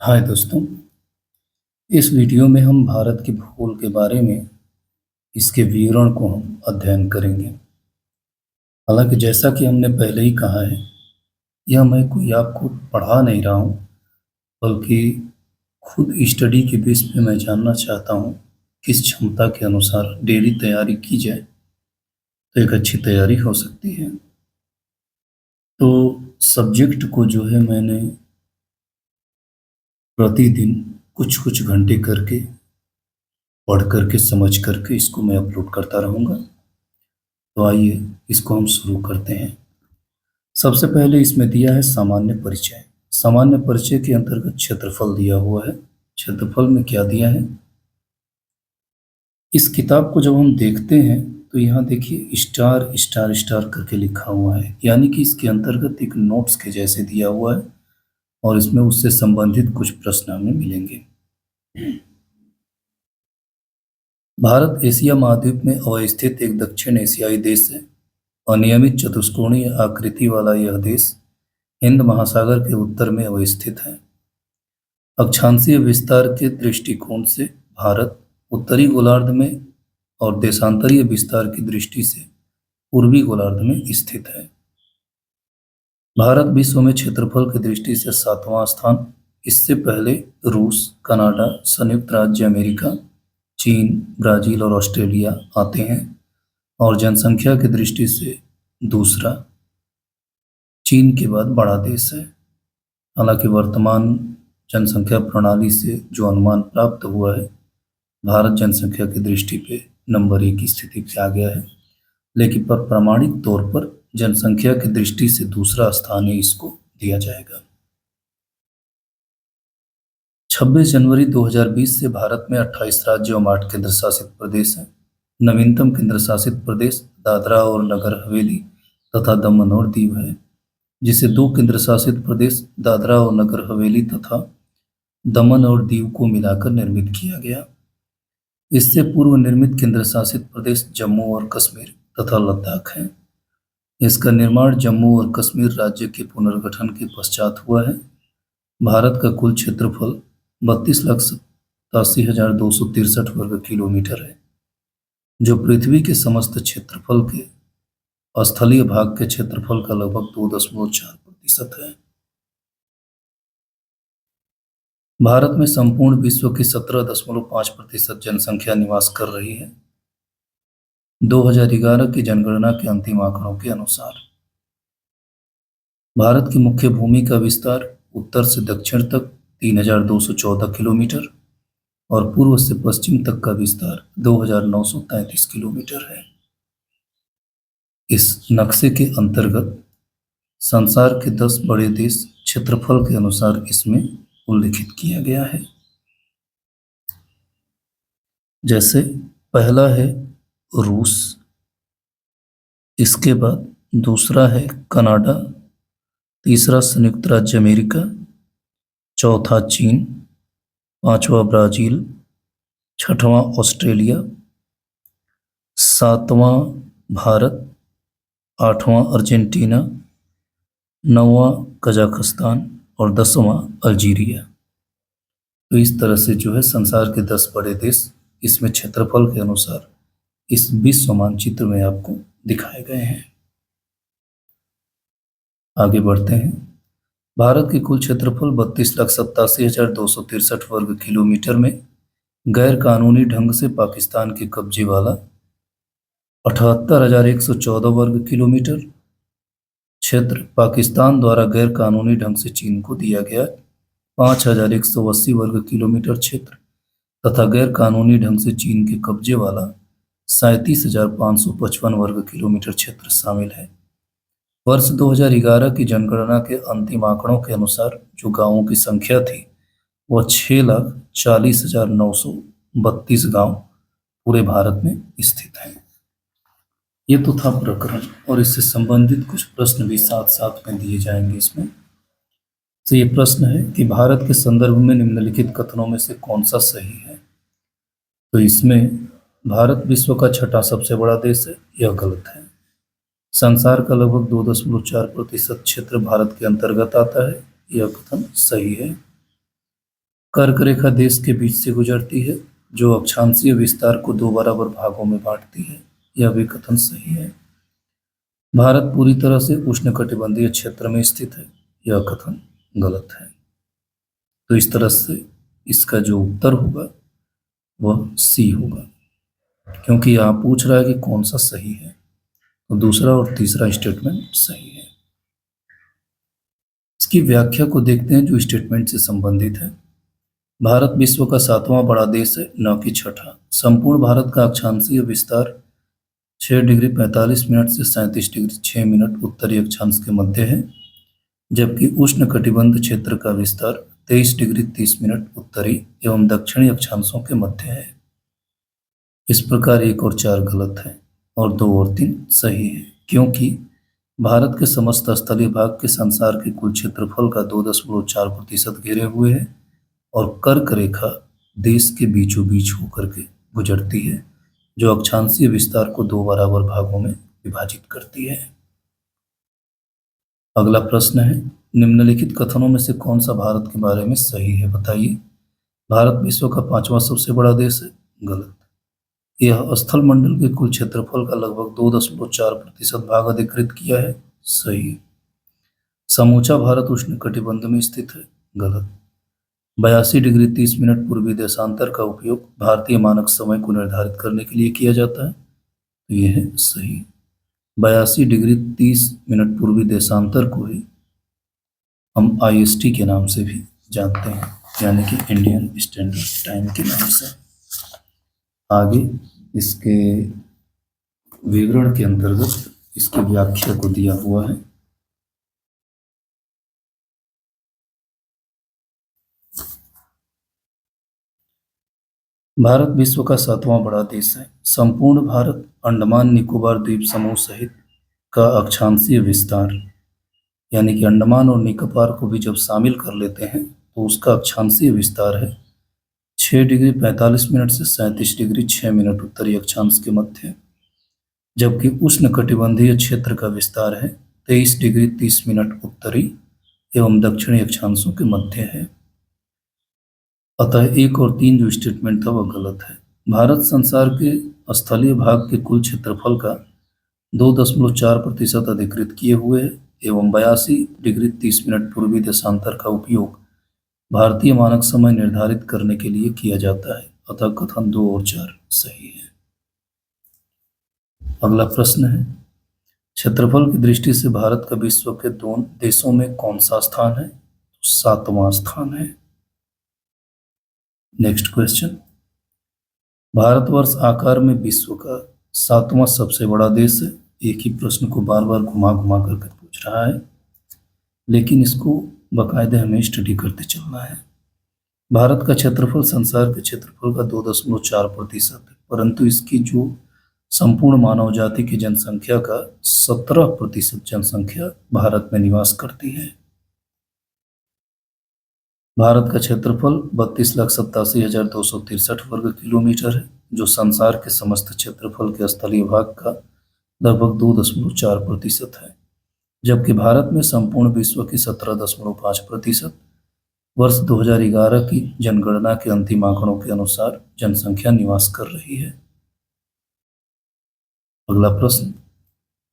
हाय दोस्तों। इस वीडियो में हम भारत के भूगोल के बारे में इसके विवरण को हम अध्ययन करेंगे। हालांकि जैसा कि हमने पहले ही कहा है, यह मैं कोई आपको पढ़ा नहीं रहा हूँ, बल्कि खुद स्टडी के बेस पे मैं जानना चाहता हूँ किस क्षमता के अनुसार डेली तैयारी की जाए तो एक अच्छी तैयारी हो सकती है। तो सब्जेक्ट को जो है मैंने प्रतिदिन कुछ कुछ घंटे करके पढ़ करके समझ करके इसको मैं अपलोड करता रहूँगा। तो आइए इसको हम शुरू करते हैं। सबसे पहले इसमें दिया है सामान्य परिचय। सामान्य परिचय के अंतर्गत क्षेत्रफल दिया हुआ है। क्षेत्रफल में क्या दिया है? इस किताब को जब हम देखते हैं तो यहाँ देखिए स्टार स्टार स्टार करके लिखा हुआ है, यानी कि इसके अंतर्गत एक नोट्स के जैसे दिया हुआ है और इसमें उससे संबंधित कुछ प्रश्न हमें मिलेंगे। भारत एशिया महाद्वीप में अवस्थित एक दक्षिण एशियाई देश है। अनियमित चतुष्कोणीय आकृति वाला यह देश हिंद महासागर के उत्तर में अवस्थित है। अक्षांशीय विस्तार के दृष्टिकोण से भारत उत्तरी गोलार्ध में और देशांतरीय विस्तार की दृष्टि से पूर्वी गोलार्ध में स्थित है। भारत विश्व में क्षेत्रफल की दृष्टि से 7वां स्थान। इससे पहले रूस, कनाडा, संयुक्त राज्य अमेरिका, चीन, ब्राजील और ऑस्ट्रेलिया आते हैं और जनसंख्या की दृष्टि से दूसरा चीन के बाद बड़ा देश है। हालांकि वर्तमान जनसंख्या प्रणाली से जो अनुमान प्राप्त हुआ है, भारत जनसंख्या की दृष्टि पे नंबर 1 की स्थिति पे आ गया है, लेकिन पर प्रामाणिक तौर पर जनसंख्या की दृष्टि से दूसरा स्थान ही इसको दिया जाएगा। 26 जनवरी 2020 से भारत में 28 राज्य और 8 केंद्र शासित प्रदेश हैं। नवीनतम केंद्र शासित प्रदेश दादरा और नगर हवेली तथा दमन और दीव है, जिसे 2 केंद्र शासित प्रदेश दादरा और नगर हवेली तथा दमन और दीव को मिलाकर निर्मित किया गया। इससे पूर्व निर्मित केंद्र शासित प्रदेश जम्मू और कश्मीर तथा लद्दाख है। इसका निर्माण जम्मू और कश्मीर राज्य के पुनर्गठन के पश्चात हुआ है। भारत का कुल क्षेत्रफल 32,87,263 वर्ग किलोमीटर है, जो पृथ्वी के समस्त क्षेत्रफल के स्थलीय भाग के क्षेत्रफल का लगभग 2.4% है। भारत में संपूर्ण विश्व की 17.5% जनसंख्या निवास कर रही है, 2011 की जनगणना के अंतिम आंकड़ों के अनुसार। भारत की मुख्य भूमि का विस्तार उत्तर से दक्षिण तक 3,214 किलोमीटर और पूर्व से पश्चिम तक का विस्तार 2,933 किलोमीटर है। इस नक्शे के अंतर्गत संसार के 10 बड़े देश क्षेत्रफल के अनुसार इसमें उल्लिखित किया गया है। जैसे पहला है रूस, इसके बाद दूसरा है कनाडा, तीसरा संयुक्त राज्य अमेरिका, चौथा चीन, पांचवा ब्राजील, छठवां ऑस्ट्रेलिया, सातवां भारत, आठवां अर्जेंटीना, नौवां कजाकिस्तान और 10वां अल्जीरिया। तो इस तरह से जो है संसार के 10 बड़े देश इसमें क्षेत्रफल के अनुसार इस विश्व मानचित्र में आपको दिखाए गए हैं। आगे बढ़ते हैं। भारत की कुल क्षेत्रफल 32,87,263 वर्ग किलोमीटर में गैर कानूनी ढंग से पाकिस्तान के कब्जे वाला 78,114 वर्ग किलोमीटर क्षेत्र पाकिस्तान द्वारा गैर कानूनी ढंग से चीन को दिया गया 5,180 वर्ग किलोमीटर क्षेत्र तथा गैर कानूनी ढंग से चीन के कब्जे वाला 37,555 वर्ग किलोमीटर क्षेत्र शामिल है। वर्ष 2011 की जनगणना के अंतिम आंकड़ों के अनुसार जो गांवों की संख्या थी वह 6,40,932 गांव पूरे भारत में स्थित हैं। ये तो था प्रकरण और इससे संबंधित कुछ प्रश्न भी साथ साथ में दिए जाएंगे इसमें। तो ये प्रश्न है कि भारत के संदर्भ में निम्नलिखित कथनों में से कौन सा सही है? तो इसमें भारत विश्व का छठा सबसे बड़ा देश है, यह गलत है। संसार का लगभग 2.4% क्षेत्र भारत के अंतर्गत आता है, यह कथन सही है। कर्क रेखा देश के बीच से गुजरती है, जो अक्षांशीय विस्तार को दो बराबर भागों में बांटती है। यह भी कथन सही है। भारत पूरी तरह से उष्णकटिबंधीय क्षेत्र में स्थित है। यह कथन गलत है। तो इस तरह से इसका जो उत्तर होगा वह सी होगा, क्योंकि यहाँ पूछ रहा है कि कौन सा सही है। तो दूसरा और तीसरा स्टेटमेंट सही है। इसकी व्याख्या को देखते हैं जो स्टेटमेंट से संबंधित है। भारत विश्व का सातवां बड़ा देश है, न कि छठा। संपूर्ण भारत का अक्षांशीय विस्तार 6 डिग्री 45 मिनट से 37 डिग्री 6 मिनट उत्तरी अक्षांश के मध्य है, जबकि उष्णकटिबंध क्षेत्र का विस्तार 23 डिग्री 30 मिनट उत्तरी एवं दक्षिणी अक्षांशों के मध्य है। इस प्रकार 1 और 4 गलत है और 2 और 3 सही है, क्योंकि भारत के समस्त स्थलीय भाग के संसार के कुल क्षेत्रफल का 2.4% घेरे हुए है और कर्क रेखा देश के बीचों बीच होकर के गुजरती है, जो अक्षांशीय विस्तार को दो बराबर भागों में विभाजित करती है। अगला प्रश्न है, निम्नलिखित कथनों में से कौन सा भारत के बारे में सही है, बताइए। भारत विश्व का पांचवा सबसे बड़ा देश है। गलत। यह स्थल मंडल के कुल क्षेत्रफल का लगभग 2.4% भाग अधिकृत किया है। सही। समूचा भारत उष्णकटिबंध में स्थित है। गलत। 82 डिग्री 30 मिनट पूर्वी देशांतर का उपयोग भारतीय मानक समय को निर्धारित करने के लिए किया जाता है। तो यह है सही। 82 डिग्री 30 मिनट पूर्वी देशांतर को ही हम IST के नाम से भी जानते हैं, यानी कि इंडियन स्टैंडर्ड टाइम के नाम से। आगे इसके विवरण के अंतर्गत इसकी व्याख्या को दिया हुआ है। भारत विश्व का सातवां बड़ा देश है। संपूर्ण भारत अंडमान निकोबार द्वीप समूह सहित का अक्षांशीय विस्तार, यानी कि अंडमान और निकोबार को भी जब शामिल कर लेते हैं तो उसका अक्षांशीय विस्तार है 6 डिग्री 45 मिनट से 37 डिग्री 6 मिनट उत्तरी अक्षांश के मध्य, जबकि उष्णकटिबंधीय क्षेत्र का विस्तार है 23 डिग्री 30 मिनट उत्तरी एवं दक्षिणी अक्षांशों के मध्य है। अतः 1 और 3 जो स्टेटमेंट था वह गलत है। भारत संसार के स्थलीय भाग के कुल क्षेत्रफल का 2.4% अधिकृत किए हुए है एवं 82 डिग्री 30 मिनट पूर्वी देशांतर का उपयोग भारतीय मानक समय निर्धारित करने के लिए किया जाता है। अतः कथन 2 और 4 सही है। अगला प्रश्न है, क्षेत्रफल की दृष्टि से भारत का विश्व के दोनों देशों में कौन सा स्थान है? तो 7वां स्थान है। नेक्स्ट क्वेश्चन, भारतवर्ष आकार में विश्व का 7वां सबसे बड़ा देश है। एक ही प्रश्न को बार बार घुमा घुमा करके पूछ रहा है, लेकिन इसको बाकायदे हमें स्टडी करते चलना है। भारत का क्षेत्रफल संसार के क्षेत्रफल का 2.4% है, परंतु इसकी जो संपूर्ण मानव जाति की जनसंख्या का 17% जनसंख्या भारत में निवास करती है। भारत का क्षेत्रफल 32,87,263 वर्ग किलोमीटर है, जो संसार के समस्त क्षेत्रफल के स्थलीय भाग का लगभग 2.4% है, जबकि भारत में संपूर्ण विश्व की 17.5% वर्ष 2011 की जनगणना के अंतिम आंकड़ों के अनुसार जनसंख्या निवास कर रही है। अगला प्रश्न,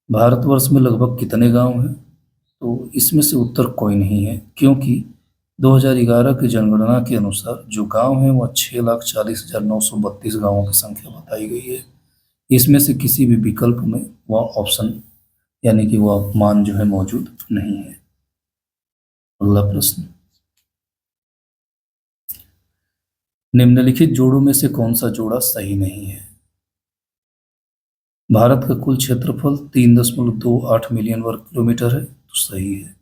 भारतवर्ष में लगभग कितने गांव हैं? तो इसमें से उत्तर कोई नहीं है, क्योंकि 2011 की जनगणना के अनुसार जो गांव हैं वह 6,40,932 गांवों की संख्या बताई गई है। इसमें से किसी भी विकल्प में वह ऑप्शन यानी कि वह मान जो है मौजूद नहीं है। अगला प्रश्न, निम्नलिखित जोड़ों में से कौन सा जोड़ा सही नहीं है? भारत का कुल क्षेत्रफल 3.28 मिलियन वर्ग किलोमीटर है, तो सही है।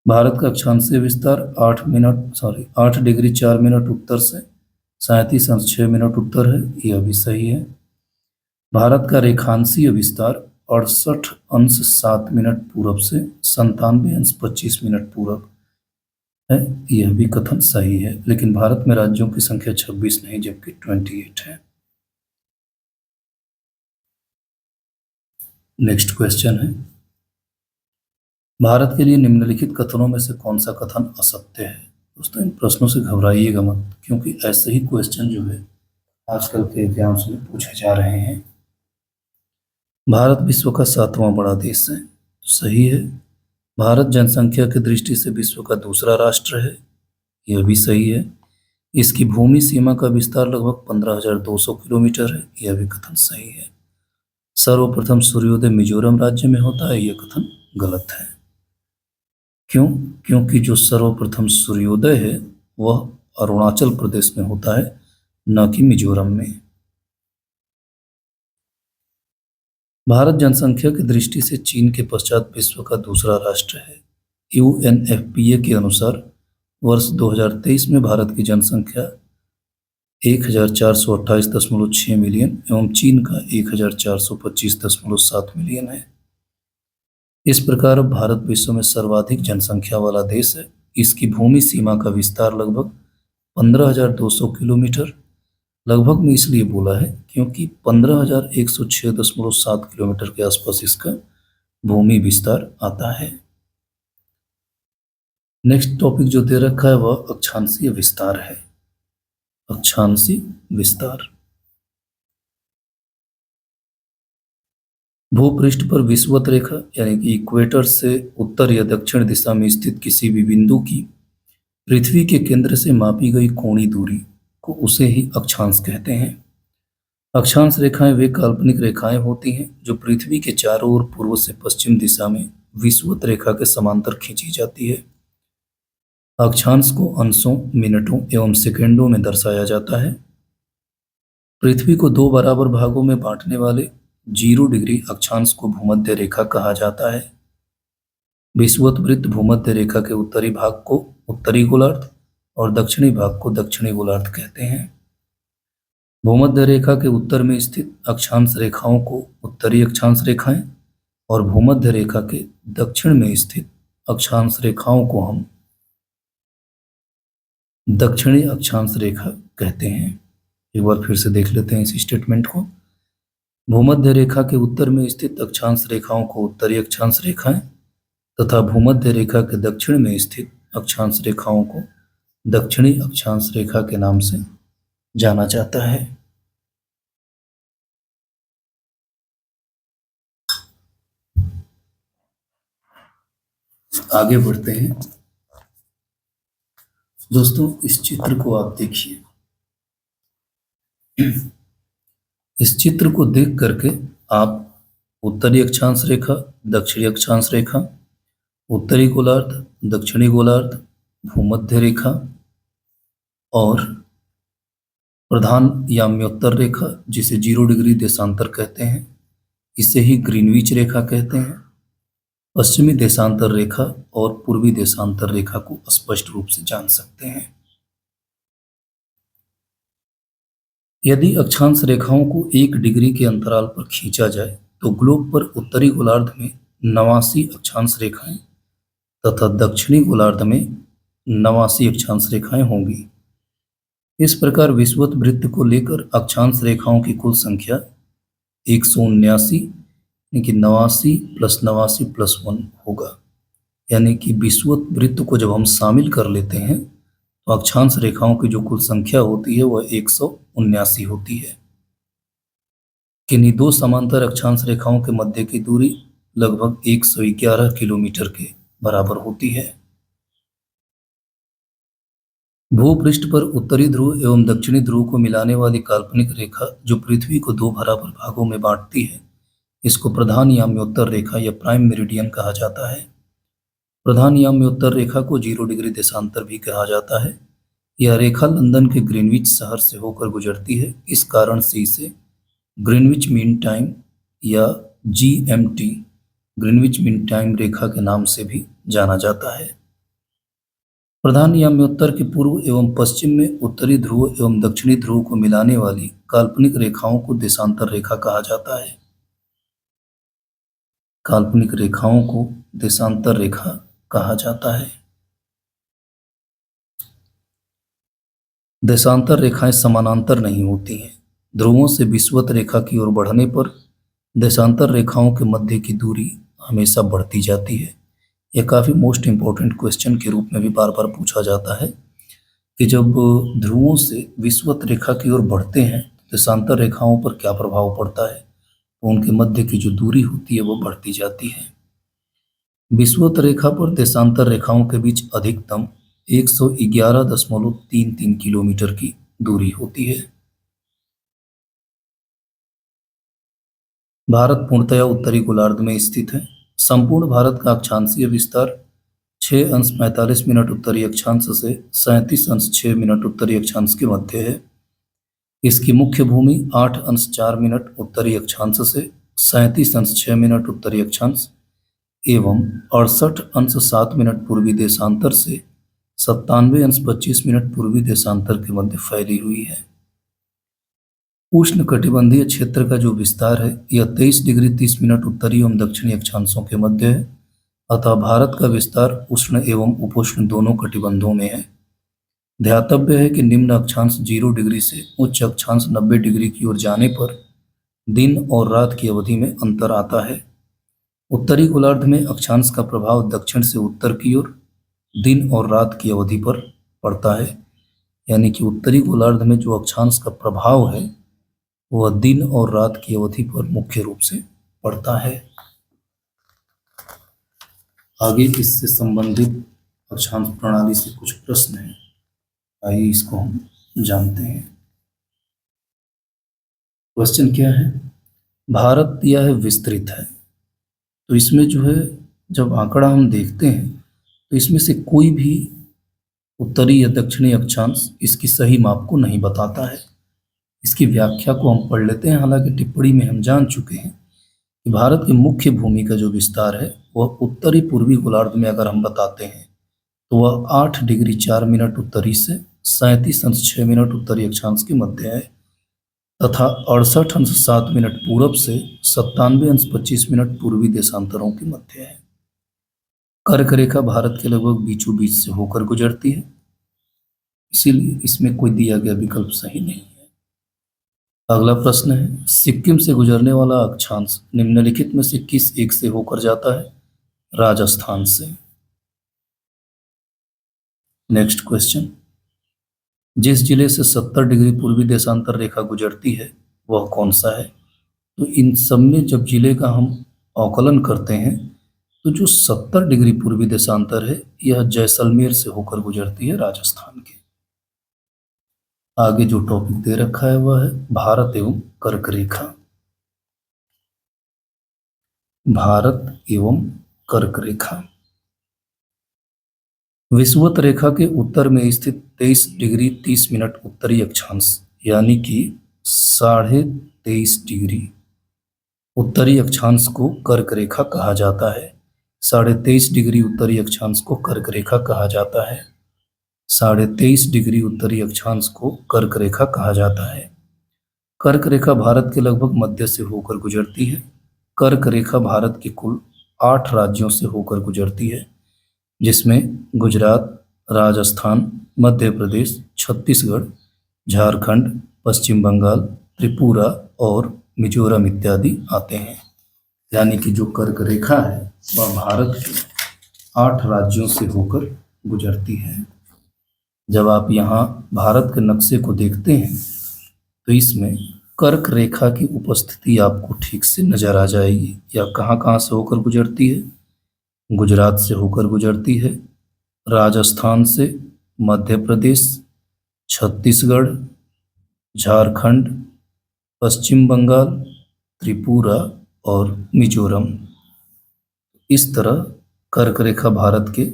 भारत का अक्षांशीय विस्तार 8 डिग्री 4 मिनट उत्तर से 37 अंश 6 मिनट उत्तर है, यह भी सही है। भारत का रेखांशीय विस्तार 68 अंश 7 मिनट पूरब से 97 अंश 25 मिनट पूरब है, यह भी कथन सही है। लेकिन भारत में राज्यों की संख्या 26 नहीं जबकि 28 है। नेक्स्ट क्वेश्चन है, भारत के लिए निम्नलिखित कथनों में से कौन सा कथन असत्य है? दोस्तों, इन प्रश्नों से घबराइएगा मत, क्योंकि ऐसे ही क्वेश्चन जो है आजकल के एग्जाम्स में पूछे जा रहे हैं। भारत विश्व का 7वां बड़ा देश है, सही है। भारत जनसंख्या की दृष्टि से विश्व का दूसरा राष्ट्र है, यह भी सही है। इसकी भूमि सीमा का विस्तार लगभग 15,200 किलोमीटर है, यह भी कथन सही है। सर्वप्रथम सूर्योदय मिजोरम राज्य में होता है, यह कथन गलत है। क्यों? क्योंकि जो सर्वप्रथम सूर्योदय है वह अरुणाचल प्रदेश में होता है, न कि मिजोरम में। भारत जनसंख्या की दृष्टि से चीन के पश्चात विश्व का दूसरा राष्ट्र है। यूएनएफपीए के अनुसार वर्ष 2023 में भारत की जनसंख्या 1428.6 मिलियन एवं चीन का 1425.7 मिलियन है। इस प्रकार अब भारत विश्व में सर्वाधिक जनसंख्या वाला देश है। इसकी भूमि सीमा का विस्तार लगभग 15,200 किलोमीटर, लगभग में इसलिए बोला है क्योंकि 15,106.7 किलोमीटर के आसपास इसका भूमि विस्तार आता है। नेक्स्ट टॉपिक जो दे रखा है वह अक्षांशीय विस्तार है। अक्षांशीय विस्तार भूपृष्ठ पर विषुवत रेखा यानी कि इक्वेटर से उत्तर या दक्षिण दिशा में स्थित किसी भी बिंदु की पृथ्वी के केंद्र से मापी गई कोणीय दूरी को उसे ही अक्षांश कहते हैं। अक्षांश रेखाएं वे काल्पनिक रेखाएं होती हैं जो पृथ्वी के चारों ओर पूर्व से पश्चिम दिशा में विषुवत रेखा के समांतर खींची जाती है। अक्षांश को अंशों, मिनटों एवं सेकेंडों में दर्शाया जाता है। पृथ्वी को दो बराबर भागों में बांटने वाले 0 डिग्री अक्षांश को भूमध्य रेखा कहा जाता है। विषुवत वृत्त भूमध्य रेखा के उत्तरी भाग को उत्तरी गोलार्ध और दक्षिणी भाग को दक्षिणी गोलार्ध कहते हैं। भूमध्य रेखा के उत्तर में स्थित अक्षांश रेखाओं को उत्तरी अक्षांश रेखाएं और भूमध्य रेखा के दक्षिण में स्थित अक्षांश रेखाओं को हम दक्षिणी अक्षांश रेखा कहते हैं। एक बार फिर से देख लेते हैं इस स्टेटमेंट को। भूमध्य रेखा के उत्तर में स्थित अक्षांश रेखाओं को उत्तरी अक्षांश रेखाएं तथा भूमध्य रेखा के दक्षिण में स्थित अक्षांश रेखाओं को दक्षिणी अक्षांश रेखा के नाम से जाना जाता है। आगे बढ़ते हैं। दोस्तों, इस चित्र को आप देखिए। इस चित्र को देख करके आप उत्तरी अक्षांश रेखा, दक्षिणी अक्षांश रेखा, उत्तरी गोलार्ध, दक्षिणी गोलार्ध, भूमध्य रेखा और प्रधान याम्योत्तर रेखा जिसे 0 डिग्री देशांतर कहते हैं, इसे ही ग्रीनविच रेखा कहते हैं, पश्चिमी देशांतर रेखा और पूर्वी देशांतर रेखा को स्पष्ट रूप से जान सकते हैं। यदि अक्षांश रेखाओं को 1 डिग्री के अंतराल पर खींचा जाए तो ग्लोब पर उत्तरी गोलार्ध में 89 अक्षांश रेखाएं तथा दक्षिणी गोलार्ध में 89 अक्षांश रेखाएं होंगी। इस प्रकार विषुवत वृत्त को लेकर अक्षांश रेखाओं की कुल संख्या 179 यानी कि 89 + 89 + 1 होगा। यानी कि विषुवत वृत्त को जब हम शामिल कर लेते हैं तो अक्षांश रेखाओं की जो कुल संख्या होती है वह 179 होती है। किन्हीं दो समांतर अक्षांश रेखाओं के मध्य की दूरी लगभग 111 किलोमीटर के बराबर होती है। भूपृष्ठ पर उत्तरी ध्रुव एवं दक्षिणी ध्रुव को मिलाने वाली काल्पनिक रेखा जो पृथ्वी को दो बराबर भागों में बांटती है, इसको प्रधान याम्योत्तर रेखा या प्राइम मेरिडियन कहा जाता है। प्रधान याम्योत्तर रेखा को 0 डिग्री देशांतर भी कहा जाता है। यह रेखा लंदन के ग्रीनविच शहर से होकर गुजरती है। इस कारण से इसे ग्रीनविच मीन टाइम या GMT ग्रीनविच मीन टाइम रेखा के नाम से भी जाना जाता है। प्रधान याम्योत्तर के पूर्व एवं पश्चिम में उत्तरी ध्रुव एवं दक्षिणी ध्रुव को मिलाने वाली काल्पनिक रेखाओं को देशांतर रेखा कहा जाता है। काल्पनिक रेखाओं को देशांतर रेखा कहा जाता है। देशांतर रेखाएं समानांतर नहीं होती हैं। ध्रुवों से विषुवत रेखा की ओर बढ़ने पर देशांतर रेखाओं के मध्य की दूरी हमेशा बढ़ती जाती है। यह काफ़ी मोस्ट इम्पोर्टेंट क्वेश्चन के रूप में भी बार बार पूछा जाता है कि जब ध्रुवों से विषुवत रेखा की ओर बढ़ते हैं तो देशांतर रेखाओं पर क्या प्रभाव पड़ता है, तो उनके मध्य की जो दूरी होती है वो बढ़ती जाती है। विषुवत रेखा पर देशांतर रेखाओं के बीच अधिकतम 111.33 किलोमीटर की दूरी होती है। भारत पूर्णतया उत्तरी गोलार्ध में स्थित है। संपूर्ण भारत का अक्षांशीय विस्तार 6 अंश 45 मिनट उत्तरी अक्षांश से 37 अंश 6 मिनट उत्तरी अक्षांश के मध्य है। इसकी मुख्य भूमि 8 अंश 4 मिनट उत्तरी अक्षांश से 37 अंश 6 मिनट उत्तरी अक्षांश एवं 68 अंश 7 मिनट पूर्वी देशांतर से 97 अंश 25 मिनट पूर्वी देशांतर के मध्य फैली हुई है। उष्णकटिबंधीय क्षेत्र का जो विस्तार है यह 23 डिग्री 30 मिनट उत्तरी एवं दक्षिणी अक्षांशों के मध्य है, अतः भारत का विस्तार उष्ण एवं उपोष्ण दोनों कटिबंधों में है। ध्यातव्य है कि निम्न अक्षांश 0 डिग्री से उच्च अक्षांश 90 डिग्री की ओर जाने पर दिन और रात की अवधि में अंतर आता है। उत्तरी गोलार्ध में अक्षांश का प्रभाव दक्षिण से उत्तर की ओर दिन और रात की अवधि पर पड़ता है, यानी कि उत्तरी गोलार्ध में जो अक्षांश का प्रभाव है वह दिन और रात की अवधि पर मुख्य रूप से पड़ता है। आगे इससे संबंधित अक्षांश प्रणाली से कुछ प्रश्न हैं, आइए इसको हम जानते हैं। क्वेश्चन क्या है? भारत यह विस्तृत है, तो इसमें जो है जब आंकड़ा हम देखते हैं तो इसमें से कोई भी उत्तरी या दक्षिणी अक्षांश इसकी सही माप को नहीं बताता है। इसकी व्याख्या को हम पढ़ लेते हैं। हालांकि टिप्पणी में हम जान चुके हैं कि भारत की मुख्य भूमि का जो विस्तार है वह उत्तरी पूर्वी गोलार्ध में अगर हम बताते हैं तो वह 8 डिग्री 4 मिनट उत्तरी से 37 अंश 6 मिनट उत्तरी अक्षांश के मध्य है तथा 68 अंश 7 मिनट पूरब से 97 अंश 25 मिनट पूर्वी देशांतरों के मध्य है। कर्क रेखा भारत के लगभग बीचों बीच से होकर गुजरती है, इसीलिए इसमें कोई दिया गया विकल्प सही नहीं है। अगला प्रश्न है, सिक्किम से गुजरने वाला अक्षांश निम्नलिखित में से किस एक से होकर जाता है? राजस्थान से। नेक्स्ट क्वेश्चन, जिस जिले से 70 डिग्री पूर्वी देशांतर रेखा गुजरती है वह कौन सा है? तो इन सब में जब जिले का हम आकलन करते हैं तो जो 70 डिग्री पूर्वी देशांतर है यह जैसलमेर से होकर गुजरती है, राजस्थान के। आगे जो टॉपिक दे रखा है वह है भारत एवं कर्क रेखा। भारत एवं कर्क रेखा विषुवत रेखा के उत्तर में स्थित 23 डिग्री 30 मिनट उत्तरी अक्षांश यानी कि 23.5 डिग्री उत्तरी अक्षांश को कर्क रेखा कहा जाता है। 23.5 डिग्री उत्तरी अक्षांश को कर्क रेखा कहा जाता है। 23.5 डिग्री उत्तरी अक्षांश को कर्क रेखा कहा जाता है। कर्क रेखा भारत के लगभग मध्य से होकर गुजरती है। कर्क रेखा भारत के कुल 8 राज्यों से होकर गुजरती है, जिसमें गुजरात, राजस्थान, मध्य प्रदेश, छत्तीसगढ़, झारखंड, पश्चिम बंगाल, त्रिपुरा और मिजोरम इत्यादि आते हैं। यानी कि जो कर्क रेखा है वह भारत के 8 राज्यों से होकर गुजरती है। जब आप यहाँ भारत के नक्शे को देखते हैं तो इसमें कर्क रेखा की उपस्थिति आपको ठीक से नजर आ जाएगी। यह कहाँ कहाँ से होकर गुजरती है? गुजरात से होकर गुजरती है, राजस्थान से, मध्य प्रदेश, छत्तीसगढ़, झारखंड, पश्चिम बंगाल, त्रिपुरा और मिजोरम। इस तरह कर्क रेखा भारत के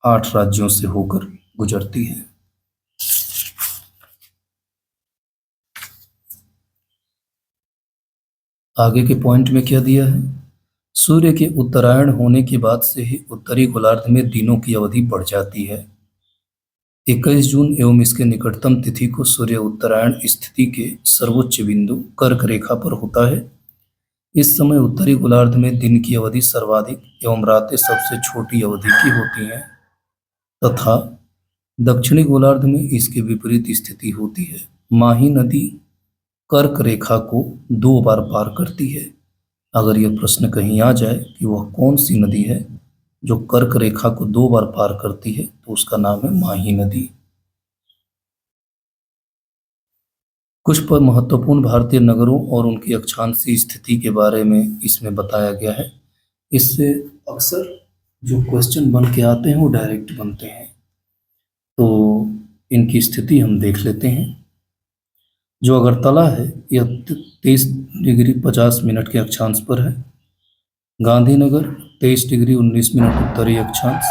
8 राज्यों से होकर गुजरती है। आगे के पॉइंट में क्या दिया है? सूर्य के उत्तरायण होने के बाद से ही उत्तरी गोलार्ध में दिनों की अवधि बढ़ जाती है। 21 जून एवं इसके निकटतम तिथि को सूर्य उत्तरायण स्थिति के सर्वोच्च बिंदु कर्क रेखा पर होता है। इस समय उत्तरी गोलार्ध में दिन की अवधि सर्वाधिक एवं रातें सबसे छोटी अवधि की होती हैं तथा दक्षिणी गोलार्ध में इसके विपरीत स्थिति होती है। माही नदी कर्क रेखा को 2 बार पार करती है। अगर यह प्रश्न कहीं आ जाए कि वह कौन सी नदी है जो कर्क रेखा को 2 बार पार करती है तो उसका नाम है माही नदी। कुछ पर महत्वपूर्ण भारतीय नगरों और उनकी अक्षांशीय स्थिति के बारे में इसमें बताया गया है। इससे अक्सर जो क्वेश्चन बन के आते हैं वो डायरेक्ट बनते हैं। तो इनकी स्थिति हम देख लेते हैं। जो अगरतला है यह 23 डिग्री 50 मिनट के अक्षांश पर है। गांधीनगर 23 डिग्री 19 मिनट उत्तरी अक्षांश,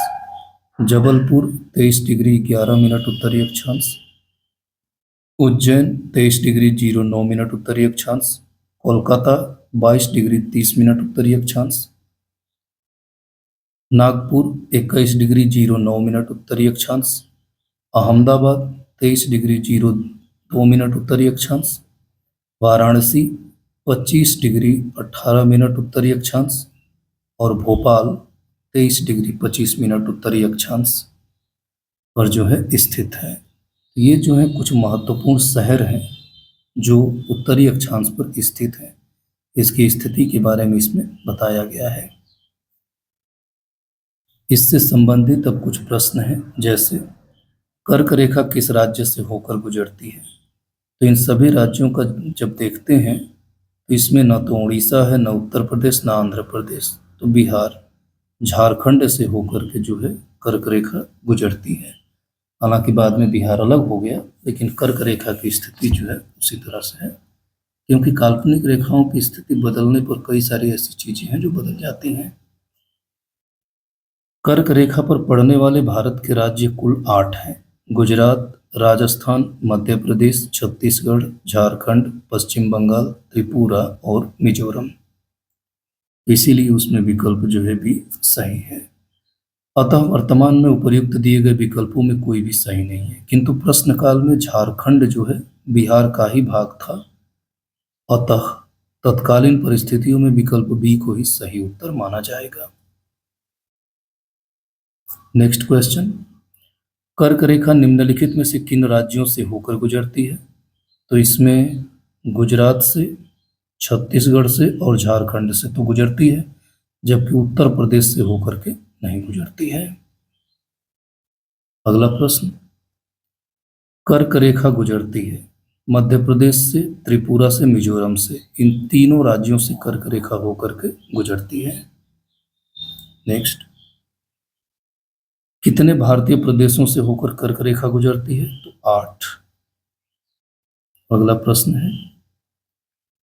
जबलपुर 23 डिग्री 11 मिनट उत्तरी अक्षांश, उज्जैन 23 डिग्री 09 मिनट उत्तरी अक्षांश, कोलकाता 22 डिग्री 30 मिनट उत्तरी अक्षांश, नागपुर 21 डिग्री 09 मिनट उत्तरी अक्षांश, अहमदाबाद 23 डिग्री 02 मिनट उत्तरी अक्षांश, वाराणसी 25 डिग्री 18 मिनट उत्तरी अक्षांश और भोपाल 23 डिग्री 25 मिनट उत्तरी अक्षांश पर जो है स्थित है। ये जो है कुछ महत्वपूर्ण शहर हैं जो उत्तरी अक्षांश पर स्थित हैं। इसकी स्थिति के बारे में इसमें बताया गया है। इससे संबंधित अब कुछ प्रश्न हैं, जैसे कर्क रेखा किस राज्य से होकर गुजरती है। तो इन सभी राज्यों का जब देखते हैं तो इसमें न तो उड़ीसा है, न उत्तर प्रदेश, न आंध्र प्रदेश, तो बिहार झारखंड से होकर के जो है कर्क रेखा गुजरती है। हालांकि बाद में बिहार अलग हो गया, लेकिन कर्क रेखा की स्थिति जो है उसी तरह से है, क्योंकि काल्पनिक रेखाओं की स्थिति बदलने पर कई सारी ऐसी चीजें हैं जो बदल जाती हैं। कर्क रेखा पर पड़ने वाले भारत के राज्य कुल 8 हैं। गुजरात, राजस्थान, मध्य प्रदेश, छत्तीसगढ़, झारखंड, पश्चिम बंगाल, त्रिपुरा और मिजोरम। इसीलिए उसमें विकल्प जो है भी सही है। अतः वर्तमान में उपर्युक्त दिए गए विकल्पों में कोई भी सही नहीं है, किंतु प्रश्न काल में झारखंड जो है बिहार का ही भाग था। अतः तत्कालीन परिस्थितियों में विकल्प बी को ही सही उत्तर माना जाएगा। नेक्स्ट क्वेश्चन, कर्क रेखा निम्नलिखित में से किन राज्यों से होकर गुजरती है। तो इसमें गुजरात से, छत्तीसगढ़ से और झारखंड से तो गुजरती है, जबकि उत्तर प्रदेश से होकर के नहीं गुजरती है। अगला प्रश्न, कर्क रेखा गुजरती है मध्य प्रदेश से, त्रिपुरा से, मिजोरम से, इन तीनों राज्यों से कर्क रेखा होकर के गुजरती है। नेक्स्ट, कितने भारतीय प्रदेशों से होकर कर्क रेखा गुजरती है। तो 8। अगला प्रश्न है,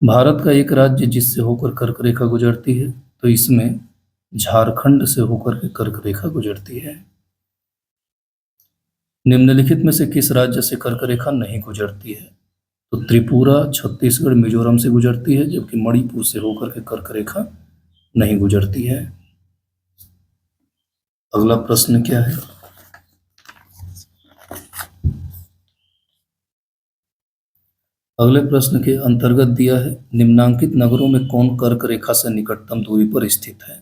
भारत का एक राज्य जिससे होकर कर्क रेखा गुजरती है। तो इसमें झारखंड से होकर के कर्क रेखा गुजरती है। निम्नलिखित में से किस राज्य से कर्क रेखा नहीं गुजरती है। तो त्रिपुरा, छत्तीसगढ़, मिजोरम से गुजरती है, जबकि मणिपुर से होकर के कर्क रेखा नहीं गुजरती है। अगला प्रश्न क्या है, अगले प्रश्न के अंतर्गत दिया है निम्नांकित नगरों में कौन कर्क रेखा से निकटतम दूरी पर स्थित है।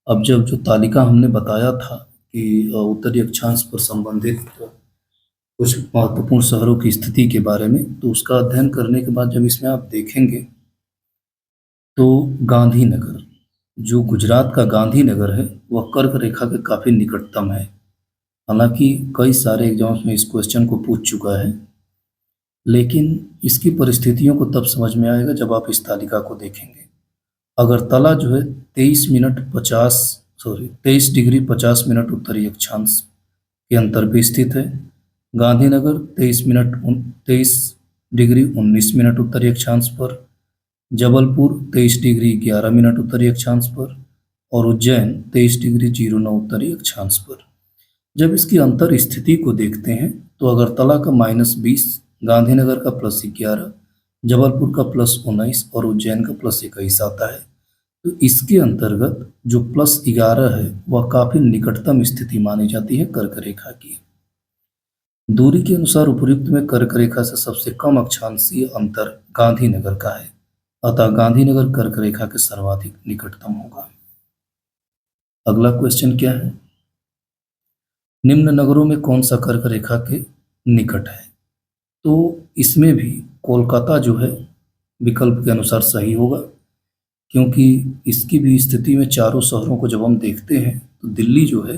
अब जब जो तालिका हमने बताया था कि उत्तरी अक्षांश पर संबंधित कुछ महत्वपूर्ण शहरों की स्थिति के बारे में, तो उसका अध्ययन करने के बाद जब इसमें आप देखेंगे तो गांधीनगर, जो गुजरात का गांधीनगर है, वह कर्क रेखा के काफी निकटतम है। हालांकि कई सारे एग्जाम्स में इस क्वेश्चन को पूछ चुका है, लेकिन इसकी परिस्थितियों को तब समझ में आएगा जब आप इस तालिका को देखेंगे। अगरतला जो है 23 डिग्री 50 मिनट उत्तरी अक्षांश के अंतर पे स्थित है। गांधीनगर 23 डिग्री 19 मिनट उत्तरी अक्षांश पर, जबलपुर 23 डिग्री 11 मिनट उत्तरी अक्षांश पर और उज्जैन 23 डिग्री 09 उत्तरी अक्षांश पर। जब इसकी अंतर स्थिति को देखते हैं तो अगरतला का -20, गांधीनगर का +11, जबलपुर का +19 और उज्जैन का +21 आता है। तो इसके अंतर्गत जो +11 है वह काफी निकटतम स्थिति मानी जाती है कर्क रेखा की। दूरी के अनुसार उपर्युक्त में कर्क रेखा से सबसे कम अक्षांशीय अंतर गांधीनगर का है, अतः गांधीनगर कर्क रेखा के सर्वाधिक निकटतम होगा। अगला क्वेश्चन क्या है, निम्न नगरों में कौन सा कर्क रेखा के निकट है। तो इसमें भी कोलकाता जो है विकल्प के अनुसार सही होगा, क्योंकि इसकी भी स्थिति में चारों शहरों को जब हम देखते हैं तो दिल्ली जो है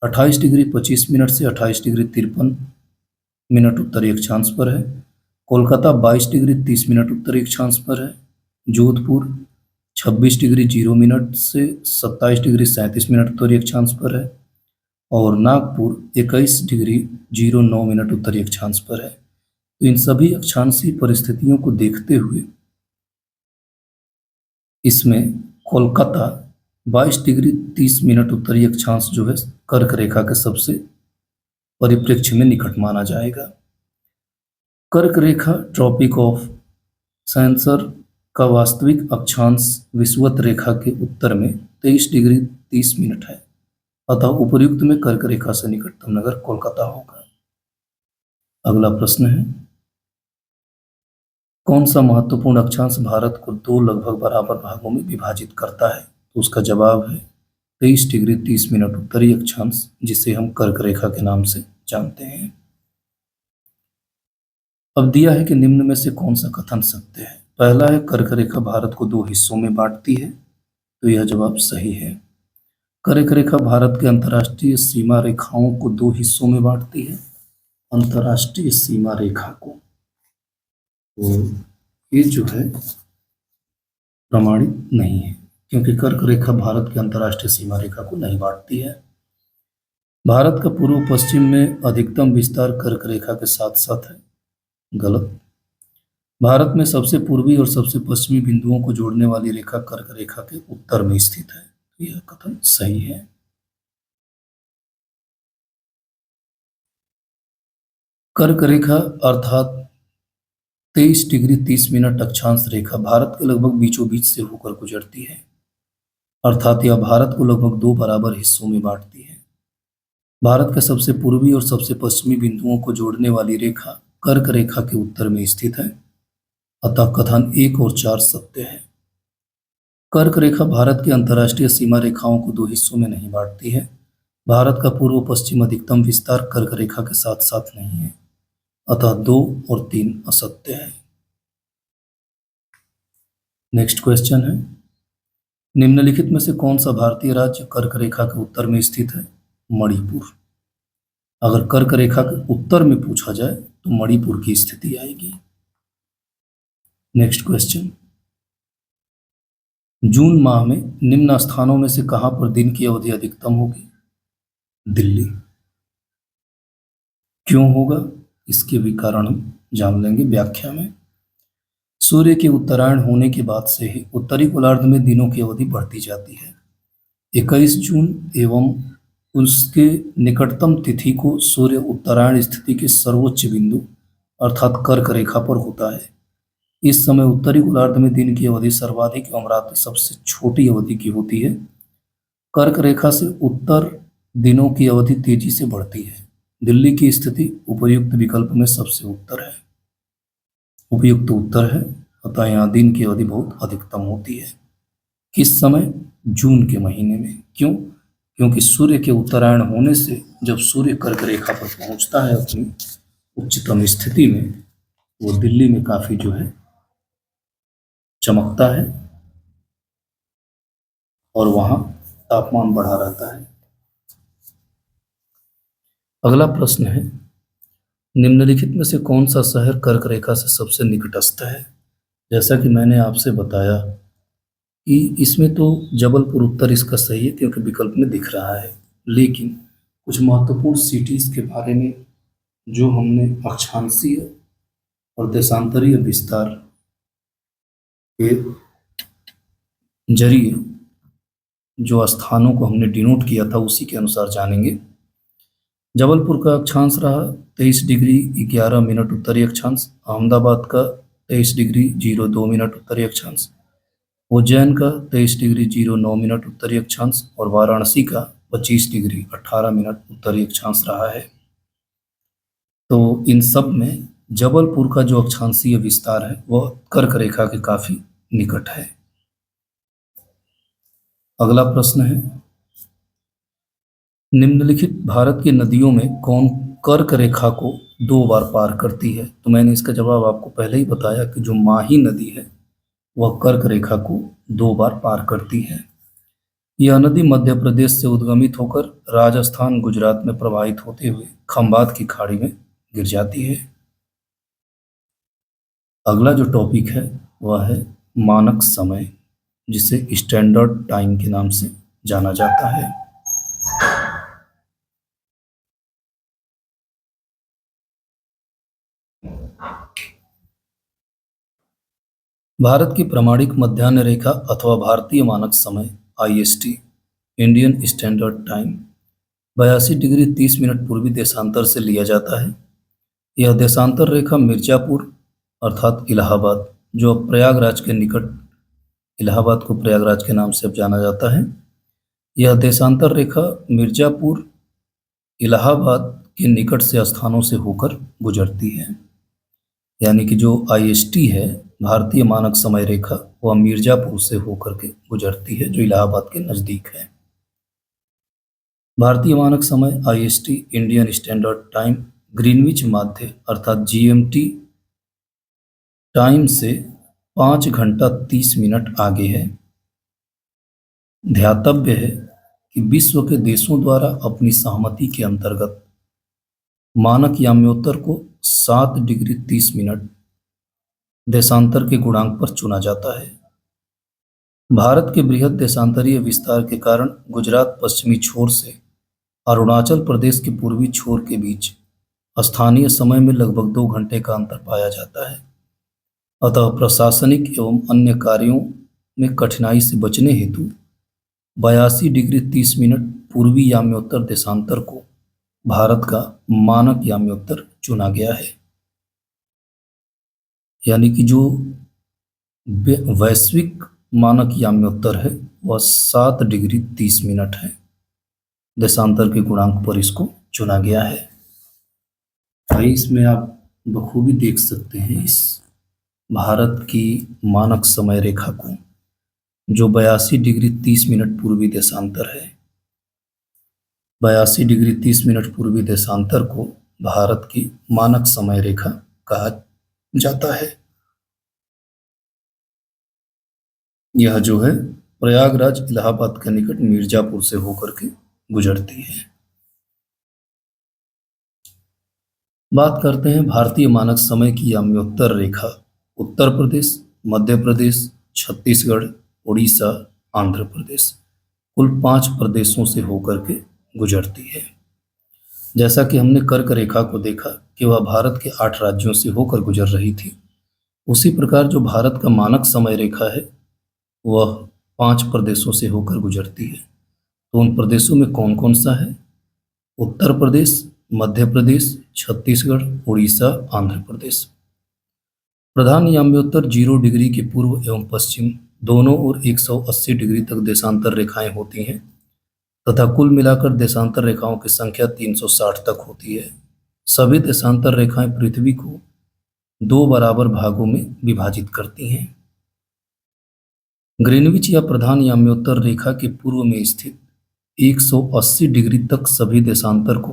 28 डिग्री 25 मिनट से 28 डिग्री 53 मिनट उत्तरी अक्षांश पर है। कोलकाता 22 डिग्री 30 मिनट उत्तरी अक्षांश पर है। जोधपुर 26 डिग्री 0 मिनट से 27 डिग्री 37 मिनट उत्तरी अक्षांश पर है। और नागपुर 21 डिग्री 09 मिनट उत्तरी अक्षांश पर है। तो इन सभी अक्षांशीय परिस्थितियों को देखते हुए इसमें कोलकाता 22 डिग्री 30 मिनट उत्तरी अक्षांश जो है कर्क रेखा के सबसे परिप्रेक्ष्य में निकट माना जाएगा। कर्क रेखा ट्रॉपिक ऑफ कैंसर का वास्तविक अक्षांश विषुवत रेखा के उत्तर में 23 डिग्री 30 मिनट है, अतः उपर्युक्त में कर्क रेखा से निकटतम नगर कोलकाता होगा। अगला प्रश्न है, कौन सा महत्वपूर्ण अक्षांश भारत को दो लगभग बराबर भागों में विभाजित करता है? तो उसका जवाब है 23 डिग्री 30 मिनट उत्तरी अक्षांश, जिसे हम कर्क रेखा के नाम से जानते हैं। अब दिया है कि निम्न में से कौन सा कथन सत्य है। पहला है कर्क रेखा भारत को दो हिस्सों में बांटती है, तो यह जवाब सही है। कर्क रेखा भारत के अंतर्राष्ट्रीय सीमा रेखाओं को दो हिस्सों में बांटती है, अंतर्राष्ट्रीय सीमा रेखा को। तो ये जो है प्रमाणित नहीं है, क्योंकि कर्क रेखा भारत के अंतर्राष्ट्रीय सीमा रेखा को नहीं बांटती है। भारत का पूर्व पश्चिम में अधिकतम विस्तार कर्क रेखा के साथ साथ है, गलत। भारत में सबसे पूर्वी और सबसे पश्चिमी बिंदुओं को जोड़ने वाली रेखा कर्क रेखा के उत्तर में स्थित है, यह कथन सही है। कर्क रेखा अर्थात 23 डिग्री 30 मिनट अक्षांश रेखा भारत के लगभग बीचों बीच से होकर गुजरती है, अर्थात यह भारत को लगभग दो बराबर हिस्सों में बांटती है। भारत के सबसे पूर्वी और सबसे पश्चिमी बिंदुओं को जोड़ने वाली रेखा कर्क रेखा के उत्तर में स्थित है, अतः कथन 1 और 4 सत्य है। कर्क रेखा भारत की अंतर्राष्ट्रीय सीमा रेखाओं को दो हिस्सों में नहीं बांटती है। भारत का पूर्व पश्चिम अधिकतम विस्तार कर्क रेखा के साथ साथ नहीं है, अतः 2 और 3 असत्य है। नेक्स्ट क्वेश्चन है, निम्नलिखित में से कौन सा भारतीय राज्य कर्क रेखा के उत्तर में स्थित है? मणिपुर। अगर कर्क रेखा के उत्तर में पूछा जाए तो मणिपुर की स्थिति आएगी। नेक्स्ट क्वेश्चन, जून माह में निम्न स्थानों में से कहां पर दिन की अवधि अधिकतम होगी? दिल्ली। क्यों होगा, इसके भी कारण हम जान लेंगे व्याख्या में। सूर्य के उत्तरायण होने के बाद से ही उत्तरी गोलार्ध में दिनों की अवधि बढ़ती जाती है। 21 जून एवं उसके निकटतम तिथि को सूर्य उत्तरायण स्थिति के सर्वोच्च बिंदु अर्थात कर्क रेखा पर होता है। इस समय उत्तरी गोलार्ध में दिन की अवधि सर्वाधिक एवं रात सबसे छोटी अवधि की होती है। कर्क रेखा से उत्तर दिनों की अवधि तेजी से बढ़ती है। दिल्ली की स्थिति उपयुक्त विकल्प में सबसे उपयुक्त उत्तर है, अतः यहाँ दिन की अवधि बहुत अधिकतम होती है। किस समय? जून के महीने में। क्यों? क्योंकि सूर्य के उत्तरायण होने से जब सूर्य कर्क रेखा पर पहुंचता है अपनी उच्चतम स्थिति में, वो दिल्ली में काफी जो है चमकता है और वहां तापमान बढ़ा रहता है। अगला प्रश्न है, निम्नलिखित में से कौन सा शहर कर्क रेखा से सबसे निकटस्थ है? जैसा कि मैंने आपसे बताया कि इसमें तो जबलपुर उत्तर इसका सही है, क्योंकि विकल्प में दिख रहा है, लेकिन कुछ महत्वपूर्ण सिटीज के बारे में जो हमने अक्षांशीय और देशांतरीय विस्तार के जरिए जो स्थानों को हमने डिनोट किया था उसी के अनुसार जानेंगे। जबलपुर का अक्षांश रहा 23 डिग्री 11 मिनट उत्तरी अक्षांश, अहमदाबाद का 23 डिग्री 02 मिनट उत्तरी अक्षांश, उज्जैन का 23 डिग्री 09 मिनट उत्तरी अक्षांश और वाराणसी का 25 डिग्री 18 मिनट उत्तरी अक्षांश रहा है। तो इन सब में जबलपुर का जो अक्षांशीय विस्तार है वह कर्क रेखा के काफी निकट है। अगला प्रश्न है, निम्नलिखित भारत की नदियों में कौन कर्क रेखा को 2 बार पार करती है? तो मैंने इसका जवाब आपको पहले ही बताया कि जो माही नदी है वह कर्क रेखा को 2 बार पार करती है। यह नदी मध्य प्रदेश से उद्गमित होकर राजस्थान, गुजरात में प्रवाहित होते हुए खंबात की खाड़ी में गिर जाती है। अगला जो टॉपिक है वह है मानक समय, जिसे स्टैंडर्ड टाइम के नाम से जाना जाता है। भारत की प्रमाणिक मध्याह्न रेखा अथवा भारतीय मानक समय IST, Indian standard time, 82 degree 30 minute पूर्वी देशांतर से लिया जाता है। यह देशांतर रेखा मिर्जापुर अर्थात इलाहाबाद, जो अब प्रयागराज के निकट, इलाहाबाद को प्रयागराज के नाम से अब जाना जाता है, यह देशांतर रेखा मिर्जापुर इलाहाबाद के निकट से स्थानों से होकर गुजरती है। यानी कि जो IST है, भारतीय मानक समय रेखा, वह मिर्जापुर से होकर के गुजरती है, जो इलाहाबाद के नज़दीक है। भारतीय मानक समय IST, Indian standard time, Greenwich माध्य अर्थात GMT टाइम से 5 घंटा 30 मिनट आगे है। ध्यातव्य है कि विश्व के देशों द्वारा अपनी सहमति के अंतर्गत मानक याम्योत्तर को 7 डिग्री 30 मिनट देशांतर के गुणांक पर चुना जाता है। भारत के बृहद देशांतरीय विस्तार के कारण गुजरात पश्चिमी छोर से अरुणाचल प्रदेश के पूर्वी छोर के बीच स्थानीय समय में लगभग 2 घंटे का अंतर पाया जाता है। अतः प्रशासनिक एवं अन्य कार्यों में कठिनाई से बचने हेतु 82 डिग्री 30 मिनट पूर्वी याम्योत्तर देशांतर को भारत का मानक याम्योत्तर चुना गया है। यानी कि जो वैश्विक मानक याम्योत्तर है वह 7 डिग्री 30 मिनट है। देशांतर के गुणांक पर इसको चुना गया है। भाई इसमें आप बखूबी देख सकते हैं इस भारत की मानक समय रेखा को, जो 82 डिग्री 30 मिनट पूर्वी देशांतर है। 82 डिग्री 30 मिनट पूर्वी देशांतर को भारत की मानक समय रेखा कहा जाता है। यह जो है प्रयागराज इलाहाबाद के निकट मिर्जापुर से होकर के गुजरती है। बात करते हैं भारतीय मानक समय की याम्योत्तर रेखा उत्तर प्रदेश, मध्य प्रदेश, छत्तीसगढ़, उड़ीसा, आंध्र प्रदेश, कुल 5 प्रदेशों से होकर के गुजरती है। जैसा कि हमने कर्क रेखा को देखा कि वह भारत के 8 राज्यों से होकर गुजर रही थी, उसी प्रकार जो भारत का मानक समय रेखा है वह 5 प्रदेशों से होकर गुजरती है। तो उन प्रदेशों में कौन कौन सा है? उत्तर प्रदेश, मध्य प्रदेश, छत्तीसगढ़, उड़ीसा, आंध्र प्रदेश। प्रधान याम्योत्तर 0 डिग्री के पूर्व एवं पश्चिम दोनों ओर 180 डिग्री तक देशांतर रेखाएं होती हैं तथा कुल मिलाकर देशांतर रेखाओं की संख्या 360 तक होती है। सभी देशांतर रेखाएं पृथ्वी को 2 बराबर भागों में विभाजित करती हैं। ग्रीनविच या प्रधान याम्योत्तर रेखा के पूर्व में स्थित 180 डिग्री तक सभी देशांतर को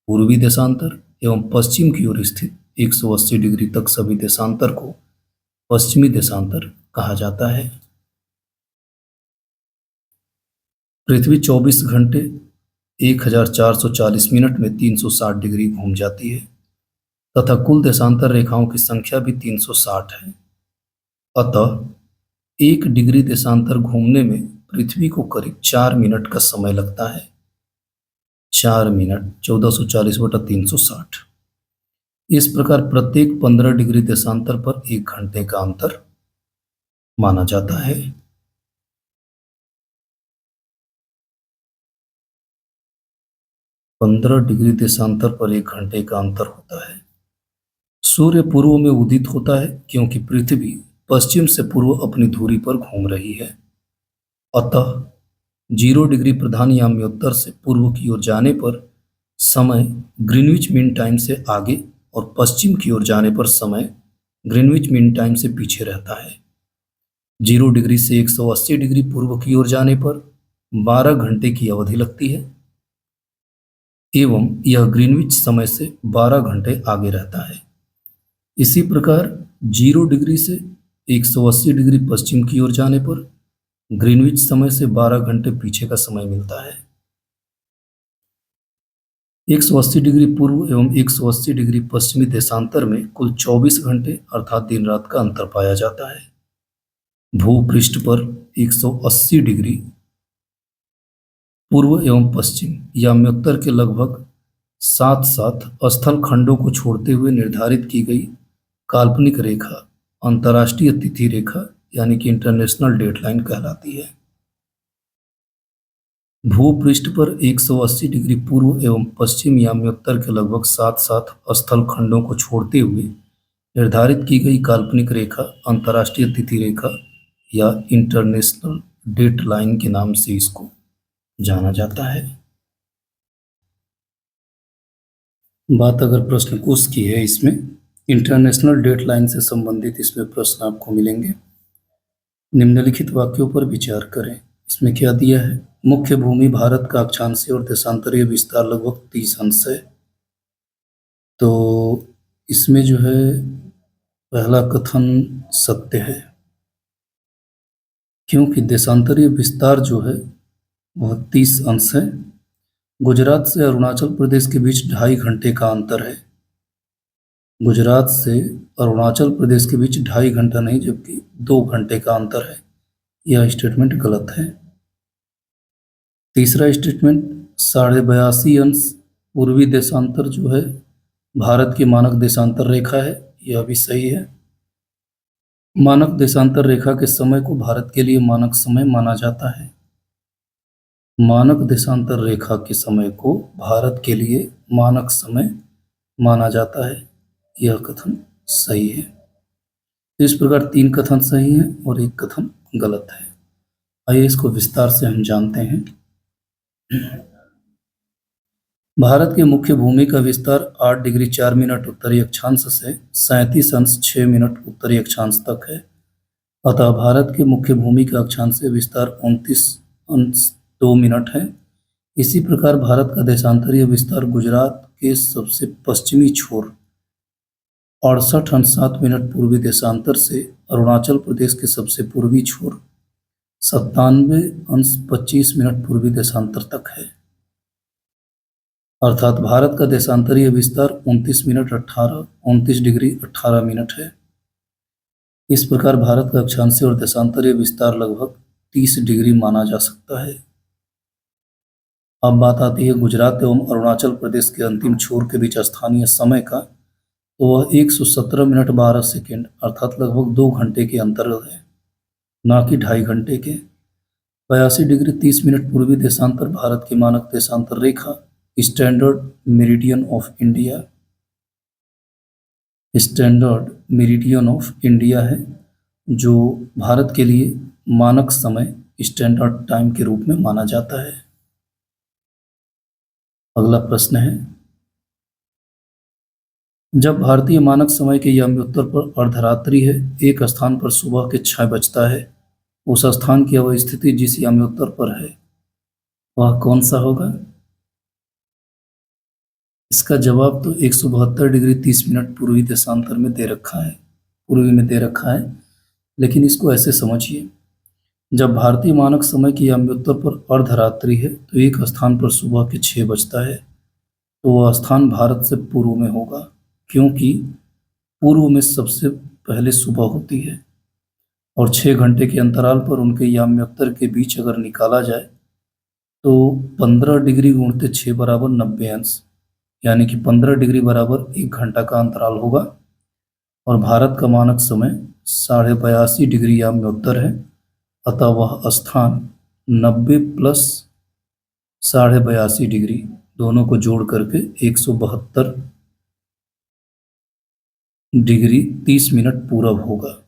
पूर्वी देशांतर एवं पश्चिम की ओर स्थित 180 डिग्री तक सभी देशांतर को पश्चिमी देशांतर कहा जाता है। पृथ्वी 24 घंटे 1440 मिनट में 360 डिग्री घूम जाती है तथा कुल देशांतर रेखाओं की संख्या भी 360 है। अतः 1 डिग्री देशांतर घूमने में पृथ्वी को करीब 4 मिनट का समय लगता है। 4 मिनट 1440/360। इस प्रकार प्रत्येक 15 डिग्री देशांतर पर 1 घंटे का अंतर माना जाता है। पंद्रह डिग्री देशांतर पर 1 घंटे का अंतर होता है। सूर्य पूर्व में उदित होता है क्योंकि पृथ्वी पश्चिम से पूर्व अपनी धुरी पर घूम रही है। अतः 0 डिग्री प्रधान याम्योत्तर से पूर्व की ओर जाने पर समय ग्रीनविच मीन टाइम से आगे और पश्चिम की ओर जाने पर समय ग्रीनविच मीन टाइम से पीछे रहता है। 0 डिग्री से 180 डिग्री पूर्व की ओर जाने पर 12 घंटे की अवधि लगती है एवं यह ग्रीनविच समय से 12 घंटे आगे रहता है। इसी प्रकार 0 डिग्री से 180 डिग्री पश्चिम की ओर जाने पर ग्रीनविच समय से 12 घंटे पीछे का समय मिलता है। 180 डिग्री पूर्व एवं 180 डिग्री पश्चिमी देशांतर में कुल 24 घंटे अर्थात दिन रात का अंतर पाया जाता है। भूपृष्ठ पर 180 डिग्री पूर्व एवं पश्चिम याम्योत्तर के लगभग साथ साथ स्थल खंडों को छोड़ते हुए निर्धारित की गई काल्पनिक रेखा अंतर्राष्ट्रीय तिथि रेखा यानी कि इंटरनेशनल डेटलाइन कहलाती है। भूपृष्ठ पर 180 डिग्री पूर्व एवं पश्चिम याम्योत्तर के लगभग साथ साथ स्थल खंडों को छोड़ते हुए निर्धारित की गई काल्पनिक रेखा अंतर्राष्ट्रीय तिथि रेखा या इंटरनेशनल डेटलाइन के नाम से इसको जाना जाता है। बात अगर प्रश्न कोश की है, इसमें इंटरनेशनल डेटलाइन से संबंधित इसमें प्रश्न आपको मिलेंगे। निम्नलिखित वाक्यों पर विचार करें। इसमें क्या दिया है? मुख्य भूमि भारत का अक्षांशीय और देशांतरीय विस्तार लगभग 30 अंश है। तो इसमें जो है पहला कथन सत्य है, क्योंकि देशांतरीय विस्तार जो है वह 30 अंश है। गुजरात से अरुणाचल प्रदेश के बीच 2.5 घंटे का अंतर है। गुजरात से अरुणाचल प्रदेश के बीच 2.5 घंटा नहीं जबकि 2 घंटे का अंतर है। यह स्टेटमेंट गलत है। तीसरा स्टेटमेंट 82.5 अंश पूर्वी देशांतर जो है भारत की मानक देशांतर रेखा है, यह भी सही है। मानक देशांतर रेखा के समय को भारत के लिए मानक समय माना जाता है। मानक देशांतर रेखा के समय को भारत के लिए मानक समय माना जाता है, यह कथन सही है। तो इस प्रकार 3 कथन सही हैं और 1 कथन गलत है। आइए इसको विस्तार से हम जानते हैं। भारत के मुख्य भूमि का विस्तार 8 डिग्री 4 मिनट उत्तरी अक्षांश से 37 अंश 6 मिनट उत्तरी अक्षांश तक है। अतः भारत के मुख्य भूमि का अक्षांशीय विस्तार 29 अंश 2 मिनट है। इसी प्रकार भारत का देशांतरीय विस्तार गुजरात के सबसे पश्चिमी छोर 68 अंश 7 मिनट पूर्वी देशांतर से अरुणाचल प्रदेश के सबसे पूर्वी छोर 97 अंश 25 मिनट पूर्वी देशांतर तक है। अर्थात भारत का देशांतरीय विस्तार 29 डिग्री 18 मिनट है। इस प्रकार भारत का अक्षांशीय और देशांतरीय विस्तार लगभग 30 डिग्री माना जा सकता है। अब बात आती है गुजरात एवं अरुणाचल प्रदेश के अंतिम छोर के बीच स्थानीय समय का, तो वह 117 मिनट 12 सेकेंड अर्थात लगभग 2 घंटे के अंतर है, न कि 2.5 घंटे के। 82 डिग्री 30 मिनट पूर्वी देशांतर भारत की मानक देशांतर रेखा स्टैंडर्ड मेरिडियन ऑफ इंडिया है, जो भारत के लिए मानक समय स्टैंडर्ड टाइम के रूप में माना जाता है। अगला प्रश्न है, जब भारतीय मानक समय के याम्योत्तर पर अर्धरात्रि है, एक स्थान पर सुबह के 6 बजता है, उस स्थान की अवस्थिति जिस याम्योत्तर पर है वह कौन सा होगा? इसका जवाब तो 172 डिग्री 30 मिनट पूर्वी देशांतर में दे रखा है, पूर्वी में दे रखा है। लेकिन इसको ऐसे समझिए, जब भारतीय मानक समय की याम्योत्तर पर अर्धरात्रि है तो एक स्थान पर सुबह के 6 बजता है, तो वह स्थान भारत से पूर्व में होगा, क्योंकि पूर्व में सबसे पहले सुबह होती है और 6 घंटे के अंतराल पर उनके याम्योत्तर के बीच अगर निकाला जाए तो 15 डिग्री गुणित 6 बराबर 90 अंश, यानी कि 15 डिग्री बराबर 1 घंटा का अंतराल होगा। और भारत का मानक समय 82.5 डिग्री याम्योत्तर है, अतः वह स्थान 90 प्लस 82.5 डिग्री दोनों को जोड़ करके 172 डिग्री 30 मिनट पूरब होगा।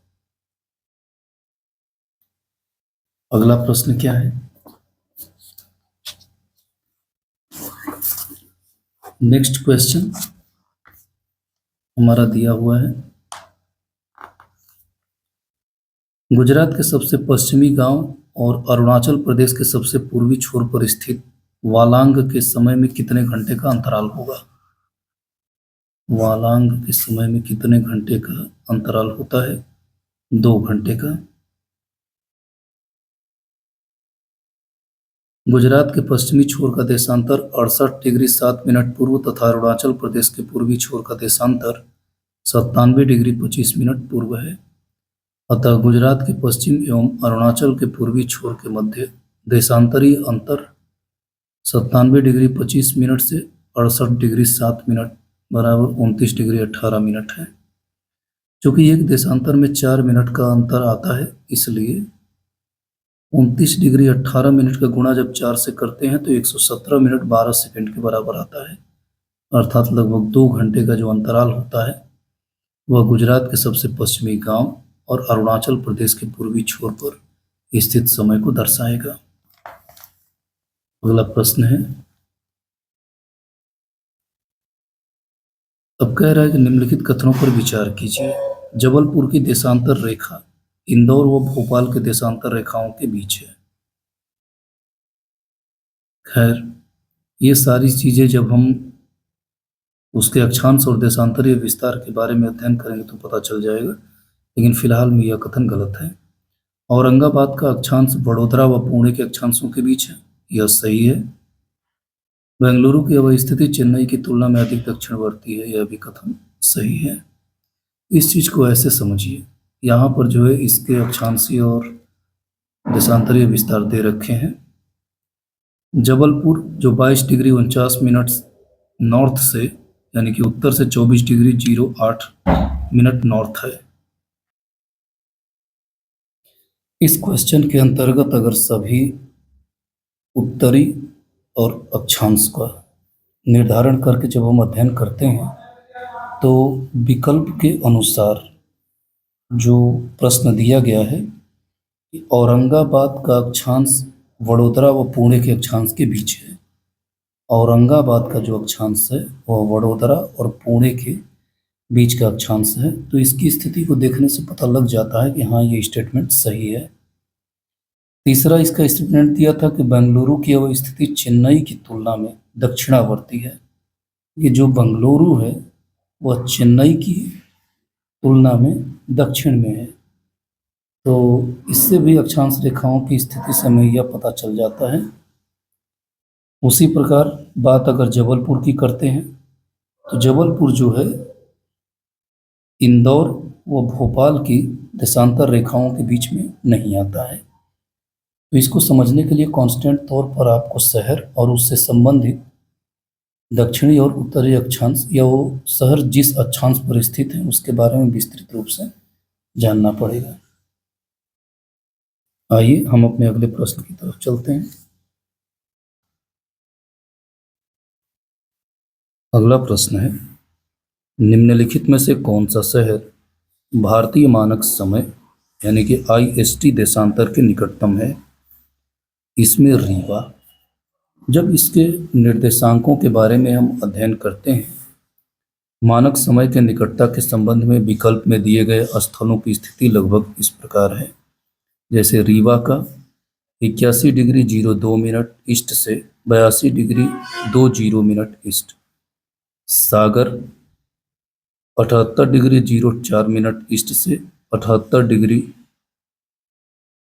अगला प्रश्न क्या है? नेक्स्ट क्वेश्चन हमारा दिया हुआ है, गुजरात के सबसे पश्चिमी गांव और अरुणाचल प्रदेश के सबसे पूर्वी छोर पर स्थित वालांग के समय में कितने घंटे का अंतराल होगा? वालांग के समय में कितने घंटे का अंतराल होता है? 2 घंटे का। गुजरात के पश्चिमी छोर का देशांतर 68 डिग्री 7 मिनट पूर्व तथा अरुणाचल प्रदेश के पूर्वी छोर का देशांतर 97 डिग्री 25 मिनट पूर्व है। अतः गुजरात के पश्चिम एवं अरुणाचल के पूर्वी छोर के मध्य देशांतरीय अंतर 97 डिग्री 25 मिनट से 68 डिग्री 7 मिनट बराबर 29 डिग्री 18 मिनट है। चूंकि एक देशांतर में 4 मिनट का अंतर आता है, इसलिए 29 डिग्री 18 मिनट का गुणा जब 4 से करते हैं तो 117 मिनट 12 सेकंड के बराबर आता है। अर्थात लगभग 2 घंटे का जो अंतराल होता है वह गुजरात के सबसे पश्चिमी गांव और अरुणाचल प्रदेश के पूर्वी छोर पर स्थित समय को दर्शाएगा। अगला प्रश्न है, अब कह रहा है कि निम्नलिखित कथनों पर विचार कीजिए। जबलपुर की देशांतर रेखा इंदौर व भोपाल के देशांतर रेखाओं के बीच है। खैर, ये सारी चीजें जब हम उसके अक्षांश और देशांतरीय विस्तार के बारे में अध्ययन करेंगे तो पता चल जाएगा, लेकिन फिलहाल में यह कथन गलत है। औरंगाबाद का अक्षांश वडोदरा व पुणे के अक्षांशों के बीच है, यह सही है। बेंगलुरु की अवस्थिति चेन्नई की तुलना में अधिक दक्षिणवर्ती है, यह भी कथन सही है। इस चीज को ऐसे समझिए, यहाँ पर जो है इसके अक्षांशीय और देशांतरीय विस्तार दे रखे हैं। जबलपुर जो 22 डिग्री 49 मिनट नॉर्थ से यानी कि उत्तर से 24 डिग्री 08 मिनट नॉर्थ है। इस क्वेश्चन के अंतर्गत अगर सभी उत्तरी और अक्षांश का निर्धारण करके जब हम अध्ययन करते हैं तो विकल्प के अनुसार जो प्रश्न दिया गया है कि औरंगाबाद का अक्षांश वडोदरा व पुणे के अक्षांश के बीच है। औरंगाबाद का जो अक्षांश है वह वडोदरा और पुणे के बीच का अक्षांश है, तो इसकी स्थिति को देखने से पता लग जाता है कि हाँ, ये स्टेटमेंट सही है। तीसरा इसका स्टेटमेंट दिया था कि बेंगलुरु की अवस्थिति चेन्नई की तुलना में दक्षिणावर्ती है। ये जो बेंगलुरु है वह चेन्नई की तुलना में दक्षिण में है, तो इससे भी अक्षांश रेखाओं की स्थिति से हमें यह पता चल जाता है। उसी प्रकार बात अगर जबलपुर की करते हैं तो जबलपुर जो है इंदौर व भोपाल की देशांतर रेखाओं के बीच में नहीं आता है। तो इसको समझने के लिए कांस्टेंट तौर पर आपको शहर और उससे संबंधित दक्षिणी और उत्तरी अक्षांश या वो शहर जिस अक्षांश पर स्थित है उसके बारे में विस्तृत रूप से जानना पड़ेगा। आइए हम अपने अगले प्रश्न की तरफ चलते हैं। अगला प्रश्न है, निम्नलिखित में से कौन सा शहर भारतीय मानक समय यानी कि IST देशांतर के निकटतम है? इसमें रीवा। जब इसके निर्देशांकों के बारे में हम अध्ययन करते हैं, मानक समय के निकटता के संबंध में विकल्प में दिए गए स्थलों की स्थिति लगभग इस प्रकार है। जैसे रीवा का 81 डिग्री 02 मिनट ईस्ट से 82 डिग्री 20 मिनट ईस्ट, सागर 78 डिग्री 04 मिनट ईस्ट से 78 degree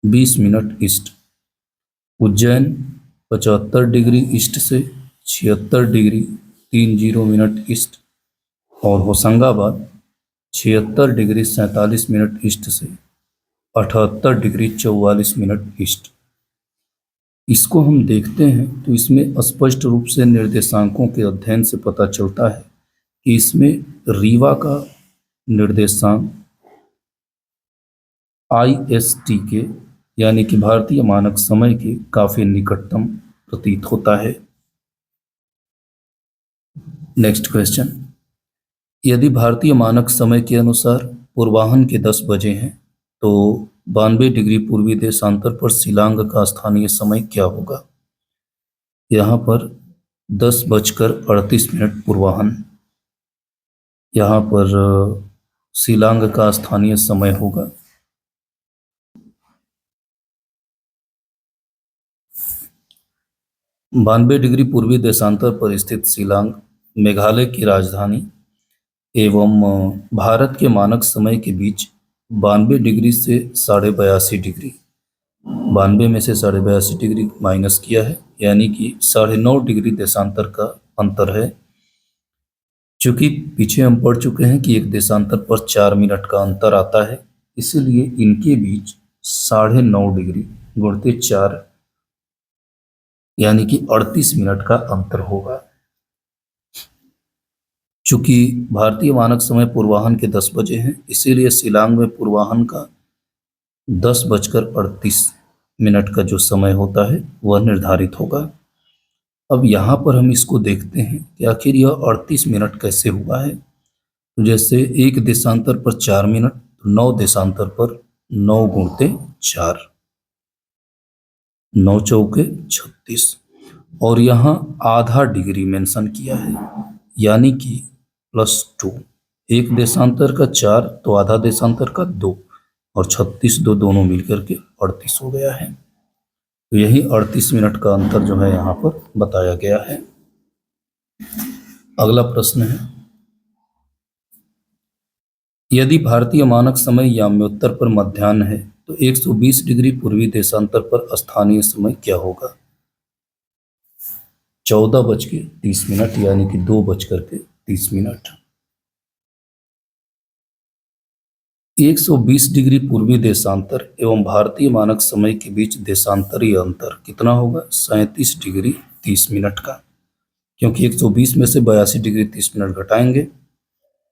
20 minute east, Ujjain 75 degree east से 76 डिग्री 30 मिनट ईस्ट और होशंगाबाद 76 डिग्री 47 मिनट ईस्ट से 78 डिग्री 44 मिनट ईस्ट। इसको हम देखते हैं तो इसमें स्पष्ट रूप से निर्देशांकों के अध्ययन से पता चलता है कि इसमें रीवा का निर्देशांक IST के यानी कि भारतीय मानक समय के काफी निकटतम प्रतीत होता है। नेक्स्ट क्वेश्चन, यदि भारतीय मानक समय के अनुसार पूर्वाह्न के 10 बजे हैं तो 92 डिग्री पूर्वी देशांतर पर शिलांग का स्थानीय समय क्या होगा? यहाँ पर 10:38 पूर्वाह्न, यहाँ पर शिलांग का स्थानीय समय होगा। बानवे डिग्री पूर्वी देशांतर पर स्थित शिलांग मेघालय की राजधानी एवं भारत के मानक समय के बीच 92 डिग्री से 82.5 डिग्री, 92 में से 82.5 डिग्री माइनस किया है, यानी कि 9.5 डिग्री देशांतर का अंतर है। चूंकि पीछे हम पढ़ चुके हैं कि एक देशांतर पर 4 मिनट का अंतर आता है, इसीलिए इनके बीच 9.5 डिग्री गुणते 4 यानी कि 38 मिनट का अंतर होगा। चूंकि भारतीय मानक समय पूर्वाह्न के 10 बजे हैं, इसीलिए शिलांग में पूर्वाह्न का 10:38 का जो समय होता है वह निर्धारित होगा। अब यहाँ पर हम इसको देखते हैं कि आखिर यह 38 मिनट कैसे हुआ है। तो जैसे एक देशांतर पर 4 मिनट, तो 9 देशांतर पर 9 गुणते 4, 9 चौके 36, और यहाँ आधा डिग्री मेंशन किया है, यानी कि +2। एक देशांतर का 4 तो आधा देशांतर का 2, और 36 दो दोनों मिलकर के 38 हो गया है। तो यही 38 मिनट का अंतर जो है यहाँ पर बताया गया है। अगला प्रश्न है, यदि भारतीय मानक समय याम्योत्तर पर मध्याह्न है तो 120 डिग्री पूर्वी देशांतर पर स्थानीय समय क्या होगा? 14:30 यानी कि 2:30। 120 डिग्री पूर्वी देशांतर एवं भारतीय मानक समय के बीच देशांतरीय अंतर कितना होगा? 37 डिग्री 30 मिनट का, क्योंकि 120 में से 82 डिग्री 30 मिनट घटाएंगे,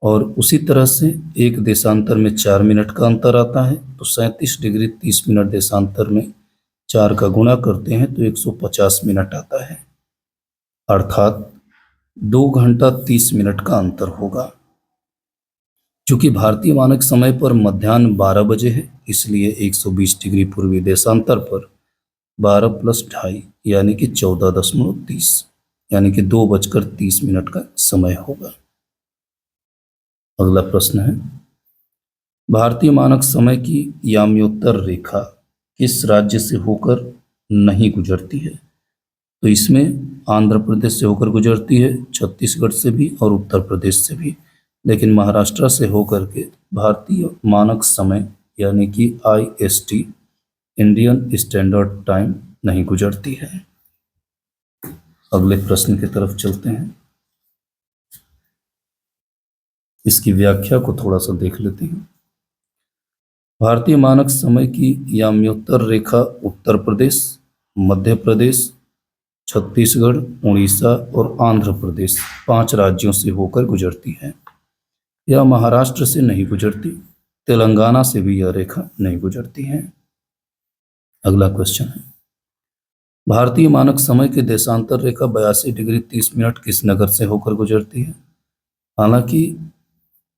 और उसी तरह से एक देशांतर में 4 मिनट का अंतर आता है, तो 37 डिग्री 30 मिनट देशांतर में 4 का गुणा करते हैं तो 150 मिनट आता है, अर्थात 2 घंटा 30 मिनट का अंतर होगा। चूंकि भारतीय मानक समय पर मध्याह्न 12 बजे है, इसलिए 120 डिग्री पूर्वी देशांतर पर 12 + 2.5 यानी कि 14.30 यानी कि 2:30 का समय होगा। अगला प्रश्न है, भारतीय मानक समय की याम्योत्तर रेखा किस राज्य से होकर नहीं गुजरती है? तो इसमें आंध्र प्रदेश से होकर गुजरती है, छत्तीसगढ़ से भी और उत्तर प्रदेश से भी, लेकिन महाराष्ट्र से होकर के भारतीय मानक समय यानी कि IST इंडियन स्टैंडर्ड टाइम नहीं गुजरती है। अगले प्रश्न की तरफ चलते हैं, इसकी व्याख्या को थोड़ा सा देख लेते हैं। भारतीय मानक समय की याम्योत्तर रेखा उत्तर प्रदेश, मध्य प्रदेश, छत्तीसगढ़, उड़ीसा और आंध्र प्रदेश 5 राज्यों से होकर गुजरती है। यह महाराष्ट्र से नहीं गुजरती, तेलंगाना से भी यह रेखा नहीं गुजरती है। अगला क्वेश्चन है, भारतीय मानक समय की देशांतर रेखा 82 डिग्री 30 मिनट किस नगर से होकर गुजरती है? हालांकि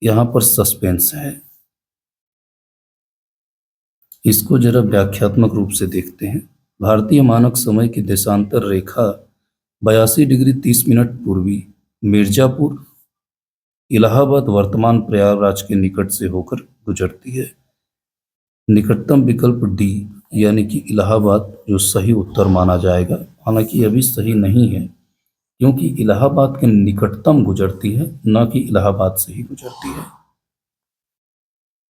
यहाँ पर सस्पेंस है, इसको जरा व्याख्यात्मक रूप से देखते हैं। भारतीय मानक समय की देशांतर रेखा 82 डिग्री 30 मिनट पूर्वी मिर्जापुर, इलाहाबाद वर्तमान प्रयागराज के निकट से होकर गुजरती है। निकटतम विकल्प डी यानी कि इलाहाबाद जो सही उत्तर माना जाएगा, हालांकि यह भी सही नहीं है, क्योंकि इलाहाबाद के निकटतम गुजरती है, न कि इलाहाबाद से ही गुजरती है।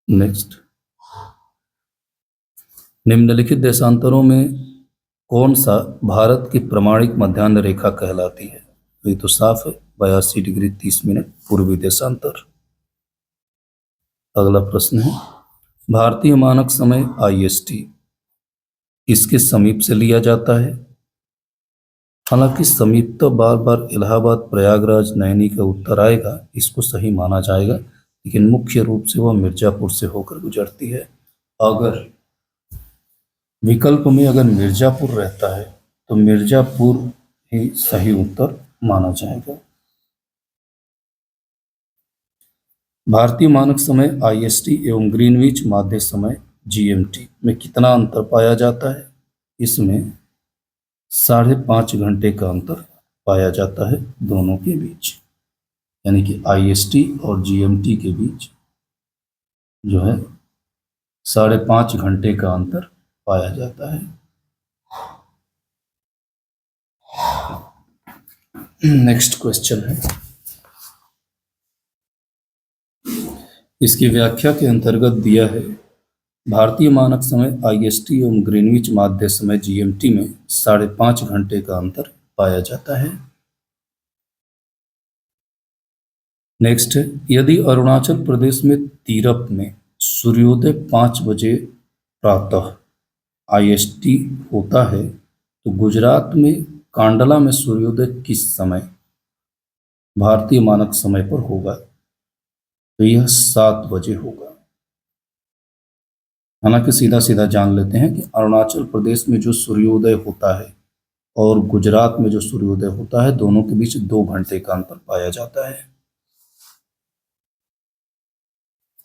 नेक्स्ट, निम्नलिखित देशांतरों में कौन सा भारत की प्रमाणिक मध्याह्न रेखा कहलाती है? तो ये तो साफ है, 82 डिग्री 30 मिनट पूर्वी देशांतर। अगला प्रश्न है, भारतीय मानक समय IST किसके समीप से लिया जाता है? हालांकि समीप तो बार बार इलाहाबाद, प्रयागराज, नैनी का उत्तर आएगा, इसको सही माना जाएगा, लेकिन मुख्य रूप से वह मिर्जापुर से होकर गुजरती है। अगर विकल्प में अगर मिर्जापुर रहता है तो मिर्जापुर ही सही उत्तर माना जाएगा। भारतीय मानक समय IST एवं ग्रीनविच माध्य समय GMT में कितना अंतर पाया जाता है? इसमें 5.5 घंटे का अंतर पाया जाता है दोनों के बीच, यानी कि IST और GMT के बीच जो है 5.5 घंटे का अंतर पाया जाता है। नेक्स्ट क्वेश्चन है, इसकी व्याख्या के अंतर्गत दिया है, भारतीय मानक समय IST एवं ग्रीनविच माध्य समय GMT में 5.5 घंटे का अंतर पाया जाता है। नेक्स्ट है, यदि अरुणाचल प्रदेश में तीरप में सूर्योदय 5 बजे प्रातः IST होता है, तो गुजरात में कांडला में सूर्योदय किस समय भारतीय मानक समय पर होगा? तो यह 7 बजे होगा। हालांकि सीधा सीधा जान लेते हैं कि अरुणाचल प्रदेश में जो सूर्योदय होता है और गुजरात में जो सूर्योदय होता है, दोनों के बीच 2 घंटे का अंतर पाया जाता है।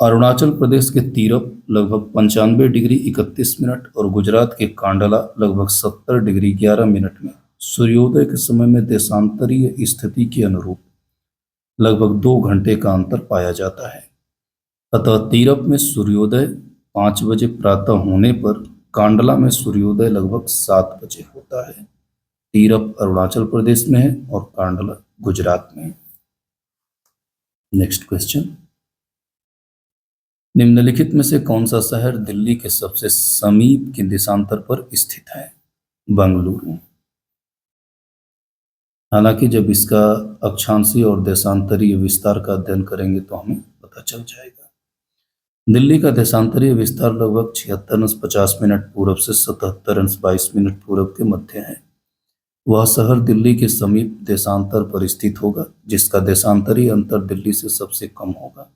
अरुणाचल प्रदेश के तीरप लगभग 95 डिग्री 31 मिनट और गुजरात के कांडला लगभग 70 डिग्री 11 मिनट में सूर्योदय के समय में देशांतरीय स्थिति के अनुरूप लगभग 2 घंटे का अंतर पाया जाता है। अतः तीरप में सूर्योदय 5 बजे प्रातः होने पर कांडला में सूर्योदय लगभग 7 बजे होता है। तीरप अरुणाचल प्रदेश में है और कांडला गुजरात में है। नेक्स्ट क्वेश्चन, निम्नलिखित में से कौन सा शहर दिल्ली के सबसे समीप के देशांतर पर स्थित है? बेंगलुरु। हालांकि जब इसका अक्षांशीय और देशांतरीय विस्तार का अध्ययन करेंगे तो हमें पता चल जाएगा। दिल्ली का देशांतरीय विस्तार लगभग 76.50 मिनट पूरब से 77.22 मिनट पूरब के मध्य है। वह शहर दिल्ली के समीप देशांतर पर स्थित होगा, जिसका देशांतरीय अंतर दिल्ली से सबसे कम होगा।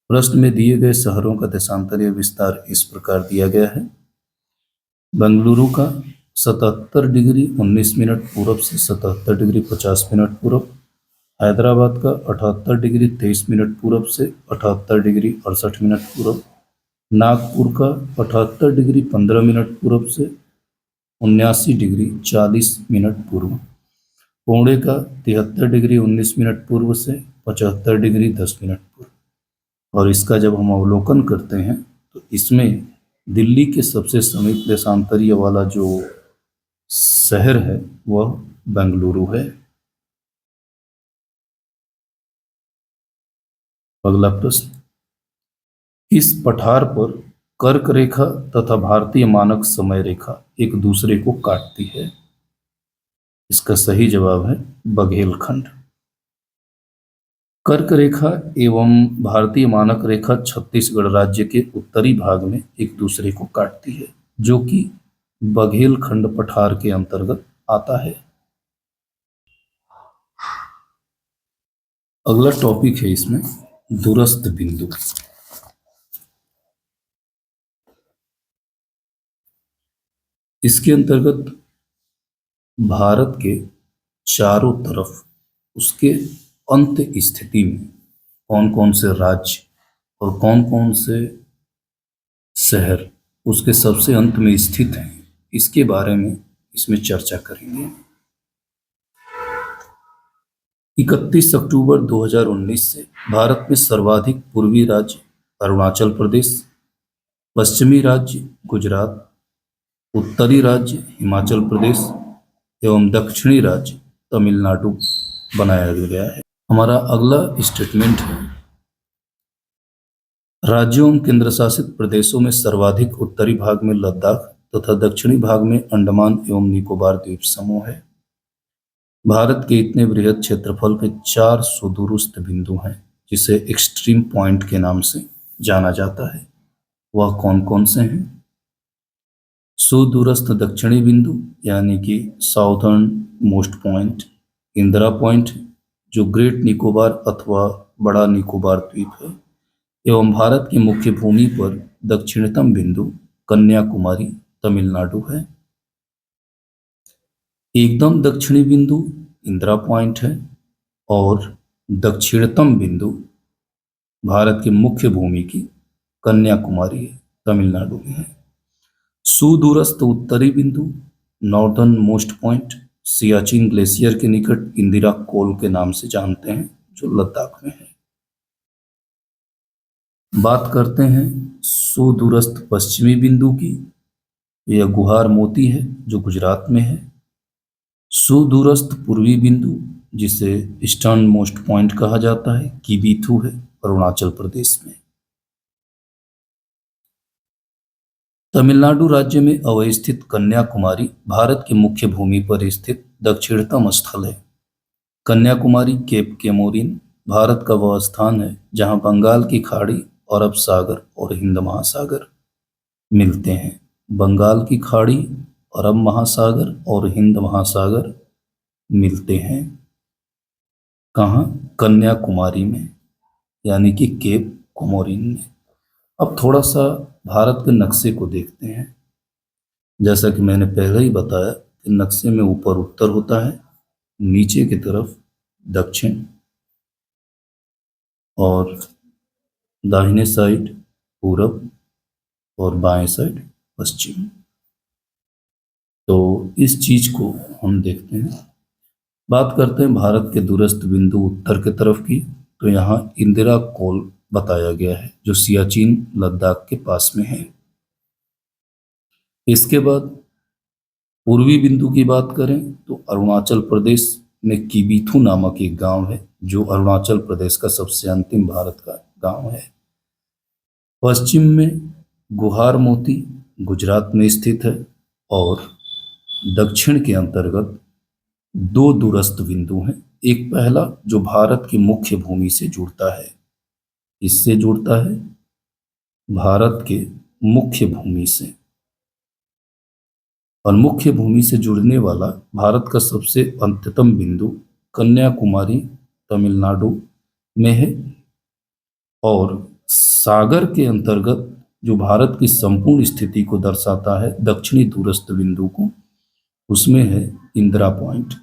प्रश्न में दिए गए शहरों का देशांतरीय विस्तार इस प्रकार दिया गया है। बेंगलुरु का 77 डिग्री 19 मिनट पूरब से 77 डिग्री 50 मिनट पूरब, हैदराबाद का 78 डिग्री 23 मिनट पूरब से 78 डिग्री 68 मिनट पूरब, नागपुर का 78 डिग्री 15 मिनट पूरब से 79 डिग्री 40 मिनट पूर्व, पुणे का 73 डिग्री 19 मिनट पूर्व से 75 डिग्री 10 मिनट पूर्व। और इसका जब हम अवलोकन करते हैं तो इसमें दिल्ली के सबसे समीप देशांतरीय वाला जो शहर है वह बेंगलुरु है। अगला प्रश्न, किस पठार पर कर्क रेखा तथा भारतीय मानक समय रेखा एक दूसरे को काटती है? इसका सही जवाब है बघेलखंड। कर्क रेखा एवं भारतीय मानक रेखा छत्तीसगढ़ राज्य के उत्तरी भाग में एक दूसरे को काटती है, जो कि बघेलखंड पठार के अंतर्गत आता है। अगला टॉपिक है इसमें दूरस्थ बिंदु। इसके अंतर्गत भारत के चारों तरफ उसके अंत स्थिति में कौन कौन से राज्य और कौन कौन से शहर उसके सबसे अंत में स्थित हैं, इसके बारे में इसमें चर्चा करेंगे। 31 अक्टूबर 2019 से भारत में सर्वाधिक पूर्वी राज्य अरुणाचल प्रदेश, पश्चिमी राज्य गुजरात, उत्तरी राज्य हिमाचल प्रदेश एवं दक्षिणी राज्य तमिलनाडु बनाया गया है। हमारा अगला स्टेटमेंट है, राज्यों एवं केंद्र शासित प्रदेशों में सर्वाधिक उत्तरी भाग में लद्दाख तथा दक्षिणी भाग में अंडमान एवं निकोबार द्वीप समूह है। भारत के इतने बृहद क्षेत्रफल के 4 सुदूरस्थ बिंदु हैं जिसे एक्सट्रीम पॉइंट के नाम से जाना जाता है। वह कौन कौन से हैं? सुदूरस्थ दक्षिणी बिंदु यानी कि southern most point Indira point, जो ग्रेट निकोबार अथवा बड़ा निकोबार द्वीप है, एवं भारत की मुख्य भूमि पर दक्षिणतम बिंदु कन्याकुमारी तमिलनाडु है। एकदम दक्षिणी बिंदु इंदिरा पॉइंट है और दक्षिणतम बिंदु भारत की मुख्य भूमि की कन्याकुमारी है, तमिलनाडु में है। सुदूरस्थ उत्तरी बिंदु northern most point Siachen glacier के निकट इंदिरा कोल के नाम से जानते हैं, जो लद्दाख में है। बात करते हैं सुदूरस्थ पश्चिमी बिंदु की, यह गुहार मोती है जो गुजरात में है। सुदूरस्थ पूर्वी बिंदु जिसे ईस्टर्न मोस्ट पॉइंट कहा जाता है, किबीथू है अरुणाचल प्रदेश में। तमिलनाडु राज्य में अवस्थित कन्याकुमारी भारत की मुख्य भूमि पर स्थित दक्षिणतम स्थल है। कन्याकुमारी केप केमोरिन भारत का वह स्थान है जहां बंगाल की खाड़ी, अरब सागर और हिंद महासागर मिलते हैं। बंगाल की खाड़ी, अरब महासागर और हिंद महासागर मिलते हैं। कहाँ? कन्याकुमारी में, यानी कि केप कोमोरिन में। अब थोड़ा सा भारत के नक्शे को देखते हैं। जैसा कि मैंने पहले ही बताया कि नक्शे में ऊपर उत्तर होता है, नीचे की तरफ दक्षिण और दाहिने साइड पूरब और बाएं साइड पश्चिम। तो इस चीज को हम देखते हैं। बात करते हैं भारत के दूरस्थ बिंदु उत्तर की तरफ की, तो यहाँ इंदिरा कोल बताया गया है जो सियाचिन लद्दाख के पास में है। इसके बाद पूर्वी बिंदु की बात करें तो अरुणाचल प्रदेश में किबीथू नामक एक गांव है जो अरुणाचल प्रदेश का सबसे अंतिम भारत का गांव है। पश्चिम में गुहार मोती गुजरात में स्थित है और दक्षिण के अंतर्गत दो दूरस्थ बिंदु हैं। एक पहला जो भारत की मुख्य भूमि से जुड़ता है, इससे जुड़ता है भारत के मुख्य भूमि से, और मुख्य भूमि से जुड़ने वाला भारत का सबसे अंततम बिंदु कन्याकुमारी तमिलनाडु में है। और सागर के अंतर्गत जो भारत की संपूर्ण स्थिति को दर्शाता है दक्षिणी दूरस्थ बिंदु को, उसमें है इंदिरा पॉइंट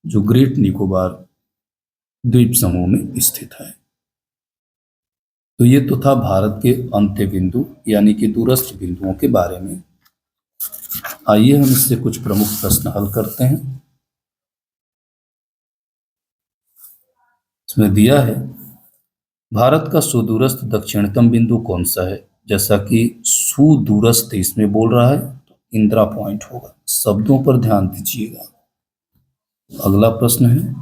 जो ग्रेट निकोबार द्वीप समूह में स्थित है। तो ये तो था भारत के अंत्य बिंदु यानी कि दूरस्थ बिंदुओं के बारे में। आइए हम इससे कुछ प्रमुख प्रश्न हल करते हैं। इसमें दिया है भारत का सुदूरस्थ दक्षिणतम बिंदु कौन सा है। जैसा कि सुदूरस्थ इसमें बोल रहा है तो इंदिरा पॉइंट होगा। शब्दों पर ध्यान दीजिएगा। अगला प्रश्न है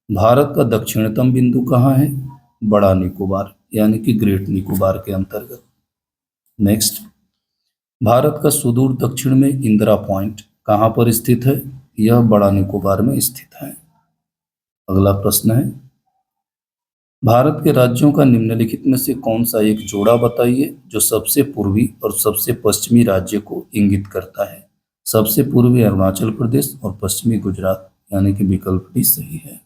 भारत का दक्षिणतम बिंदु कहाँ है। बड़ा निकोबार यानी कि ग्रेट निकोबार के अंतर्गत। नेक्स्ट, भारत का सुदूर दक्षिण में इंदिरा पॉइंट कहाँ पर स्थित है। यह बड़ा निकोबार में स्थित है। अगला प्रश्न है भारत के राज्यों का निम्नलिखित में से कौन सा एक जोड़ा बताइए जो सबसे पूर्वी और सबसे पश्चिमी राज्य को इंगित करता है। सबसे पूर्वी अरुणाचल प्रदेश और पश्चिमी गुजरात, यानी कि विकल्प डी सही है।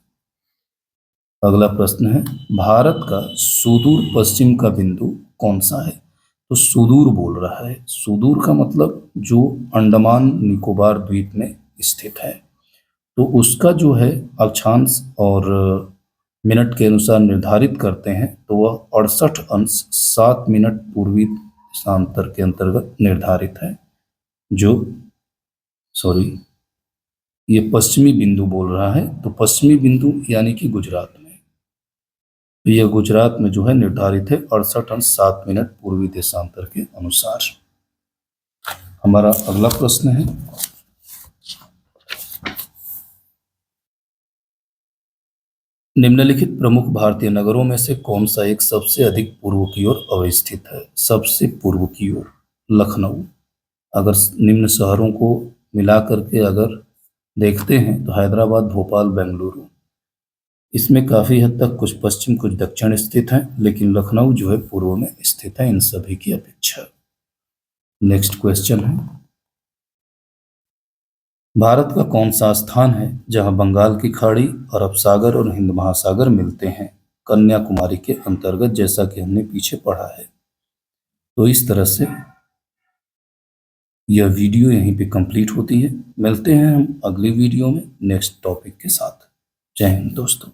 अगला प्रश्न है भारत का सुदूर पश्चिम का बिंदु कौन सा है। तो सुदूर बोल रहा है। सुदूर का मतलब जो अंडमान निकोबार द्वीप में स्थित है, तो उसका जो है अक्षांश और मिनट के अनुसार निर्धारित करते हैं तो वह 68 अंश 7 मिनट पूर्वी देशांतर के अंतर्गत निर्धारित है। जो ये पश्चिमी बिंदु बोल रहा है, तो पश्चिमी बिंदु यानी कि गुजरात में, तो यह गुजरात में जो है निर्धारित है 68 अंश 7 मिनट पूर्वी देशांतर के अनुसार। हमारा अगला प्रश्न है निम्नलिखित प्रमुख भारतीय नगरों में से कौन सा एक सबसे अधिक पूर्व की ओर अवस्थित है। सबसे पूर्व की ओर लखनऊ। अगर निम्न शहरों को मिला करके अगर देखते हैं तो हैदराबाद, भोपाल, बेंगलुरु, इसमें काफ़ी हद तक कुछ पश्चिम कुछ दक्षिण स्थित हैं, लेकिन लखनऊ जो है पूर्व में स्थित है इन सभी की अपेक्षा। नेक्स्ट क्वेश्चन है भारत का कौन सा स्थान है जहां बंगाल की खाड़ी, अरब सागर और हिंद महासागर मिलते हैं। कन्याकुमारी के अंतर्गत, जैसा कि हमने पीछे पढ़ा है। तो इस तरह से यह वीडियो यहीं पे कंप्लीट होती है। मिलते हैं हम अगली वीडियो में नेक्स्ट टॉपिक के साथ। जय हिंद दोस्तों।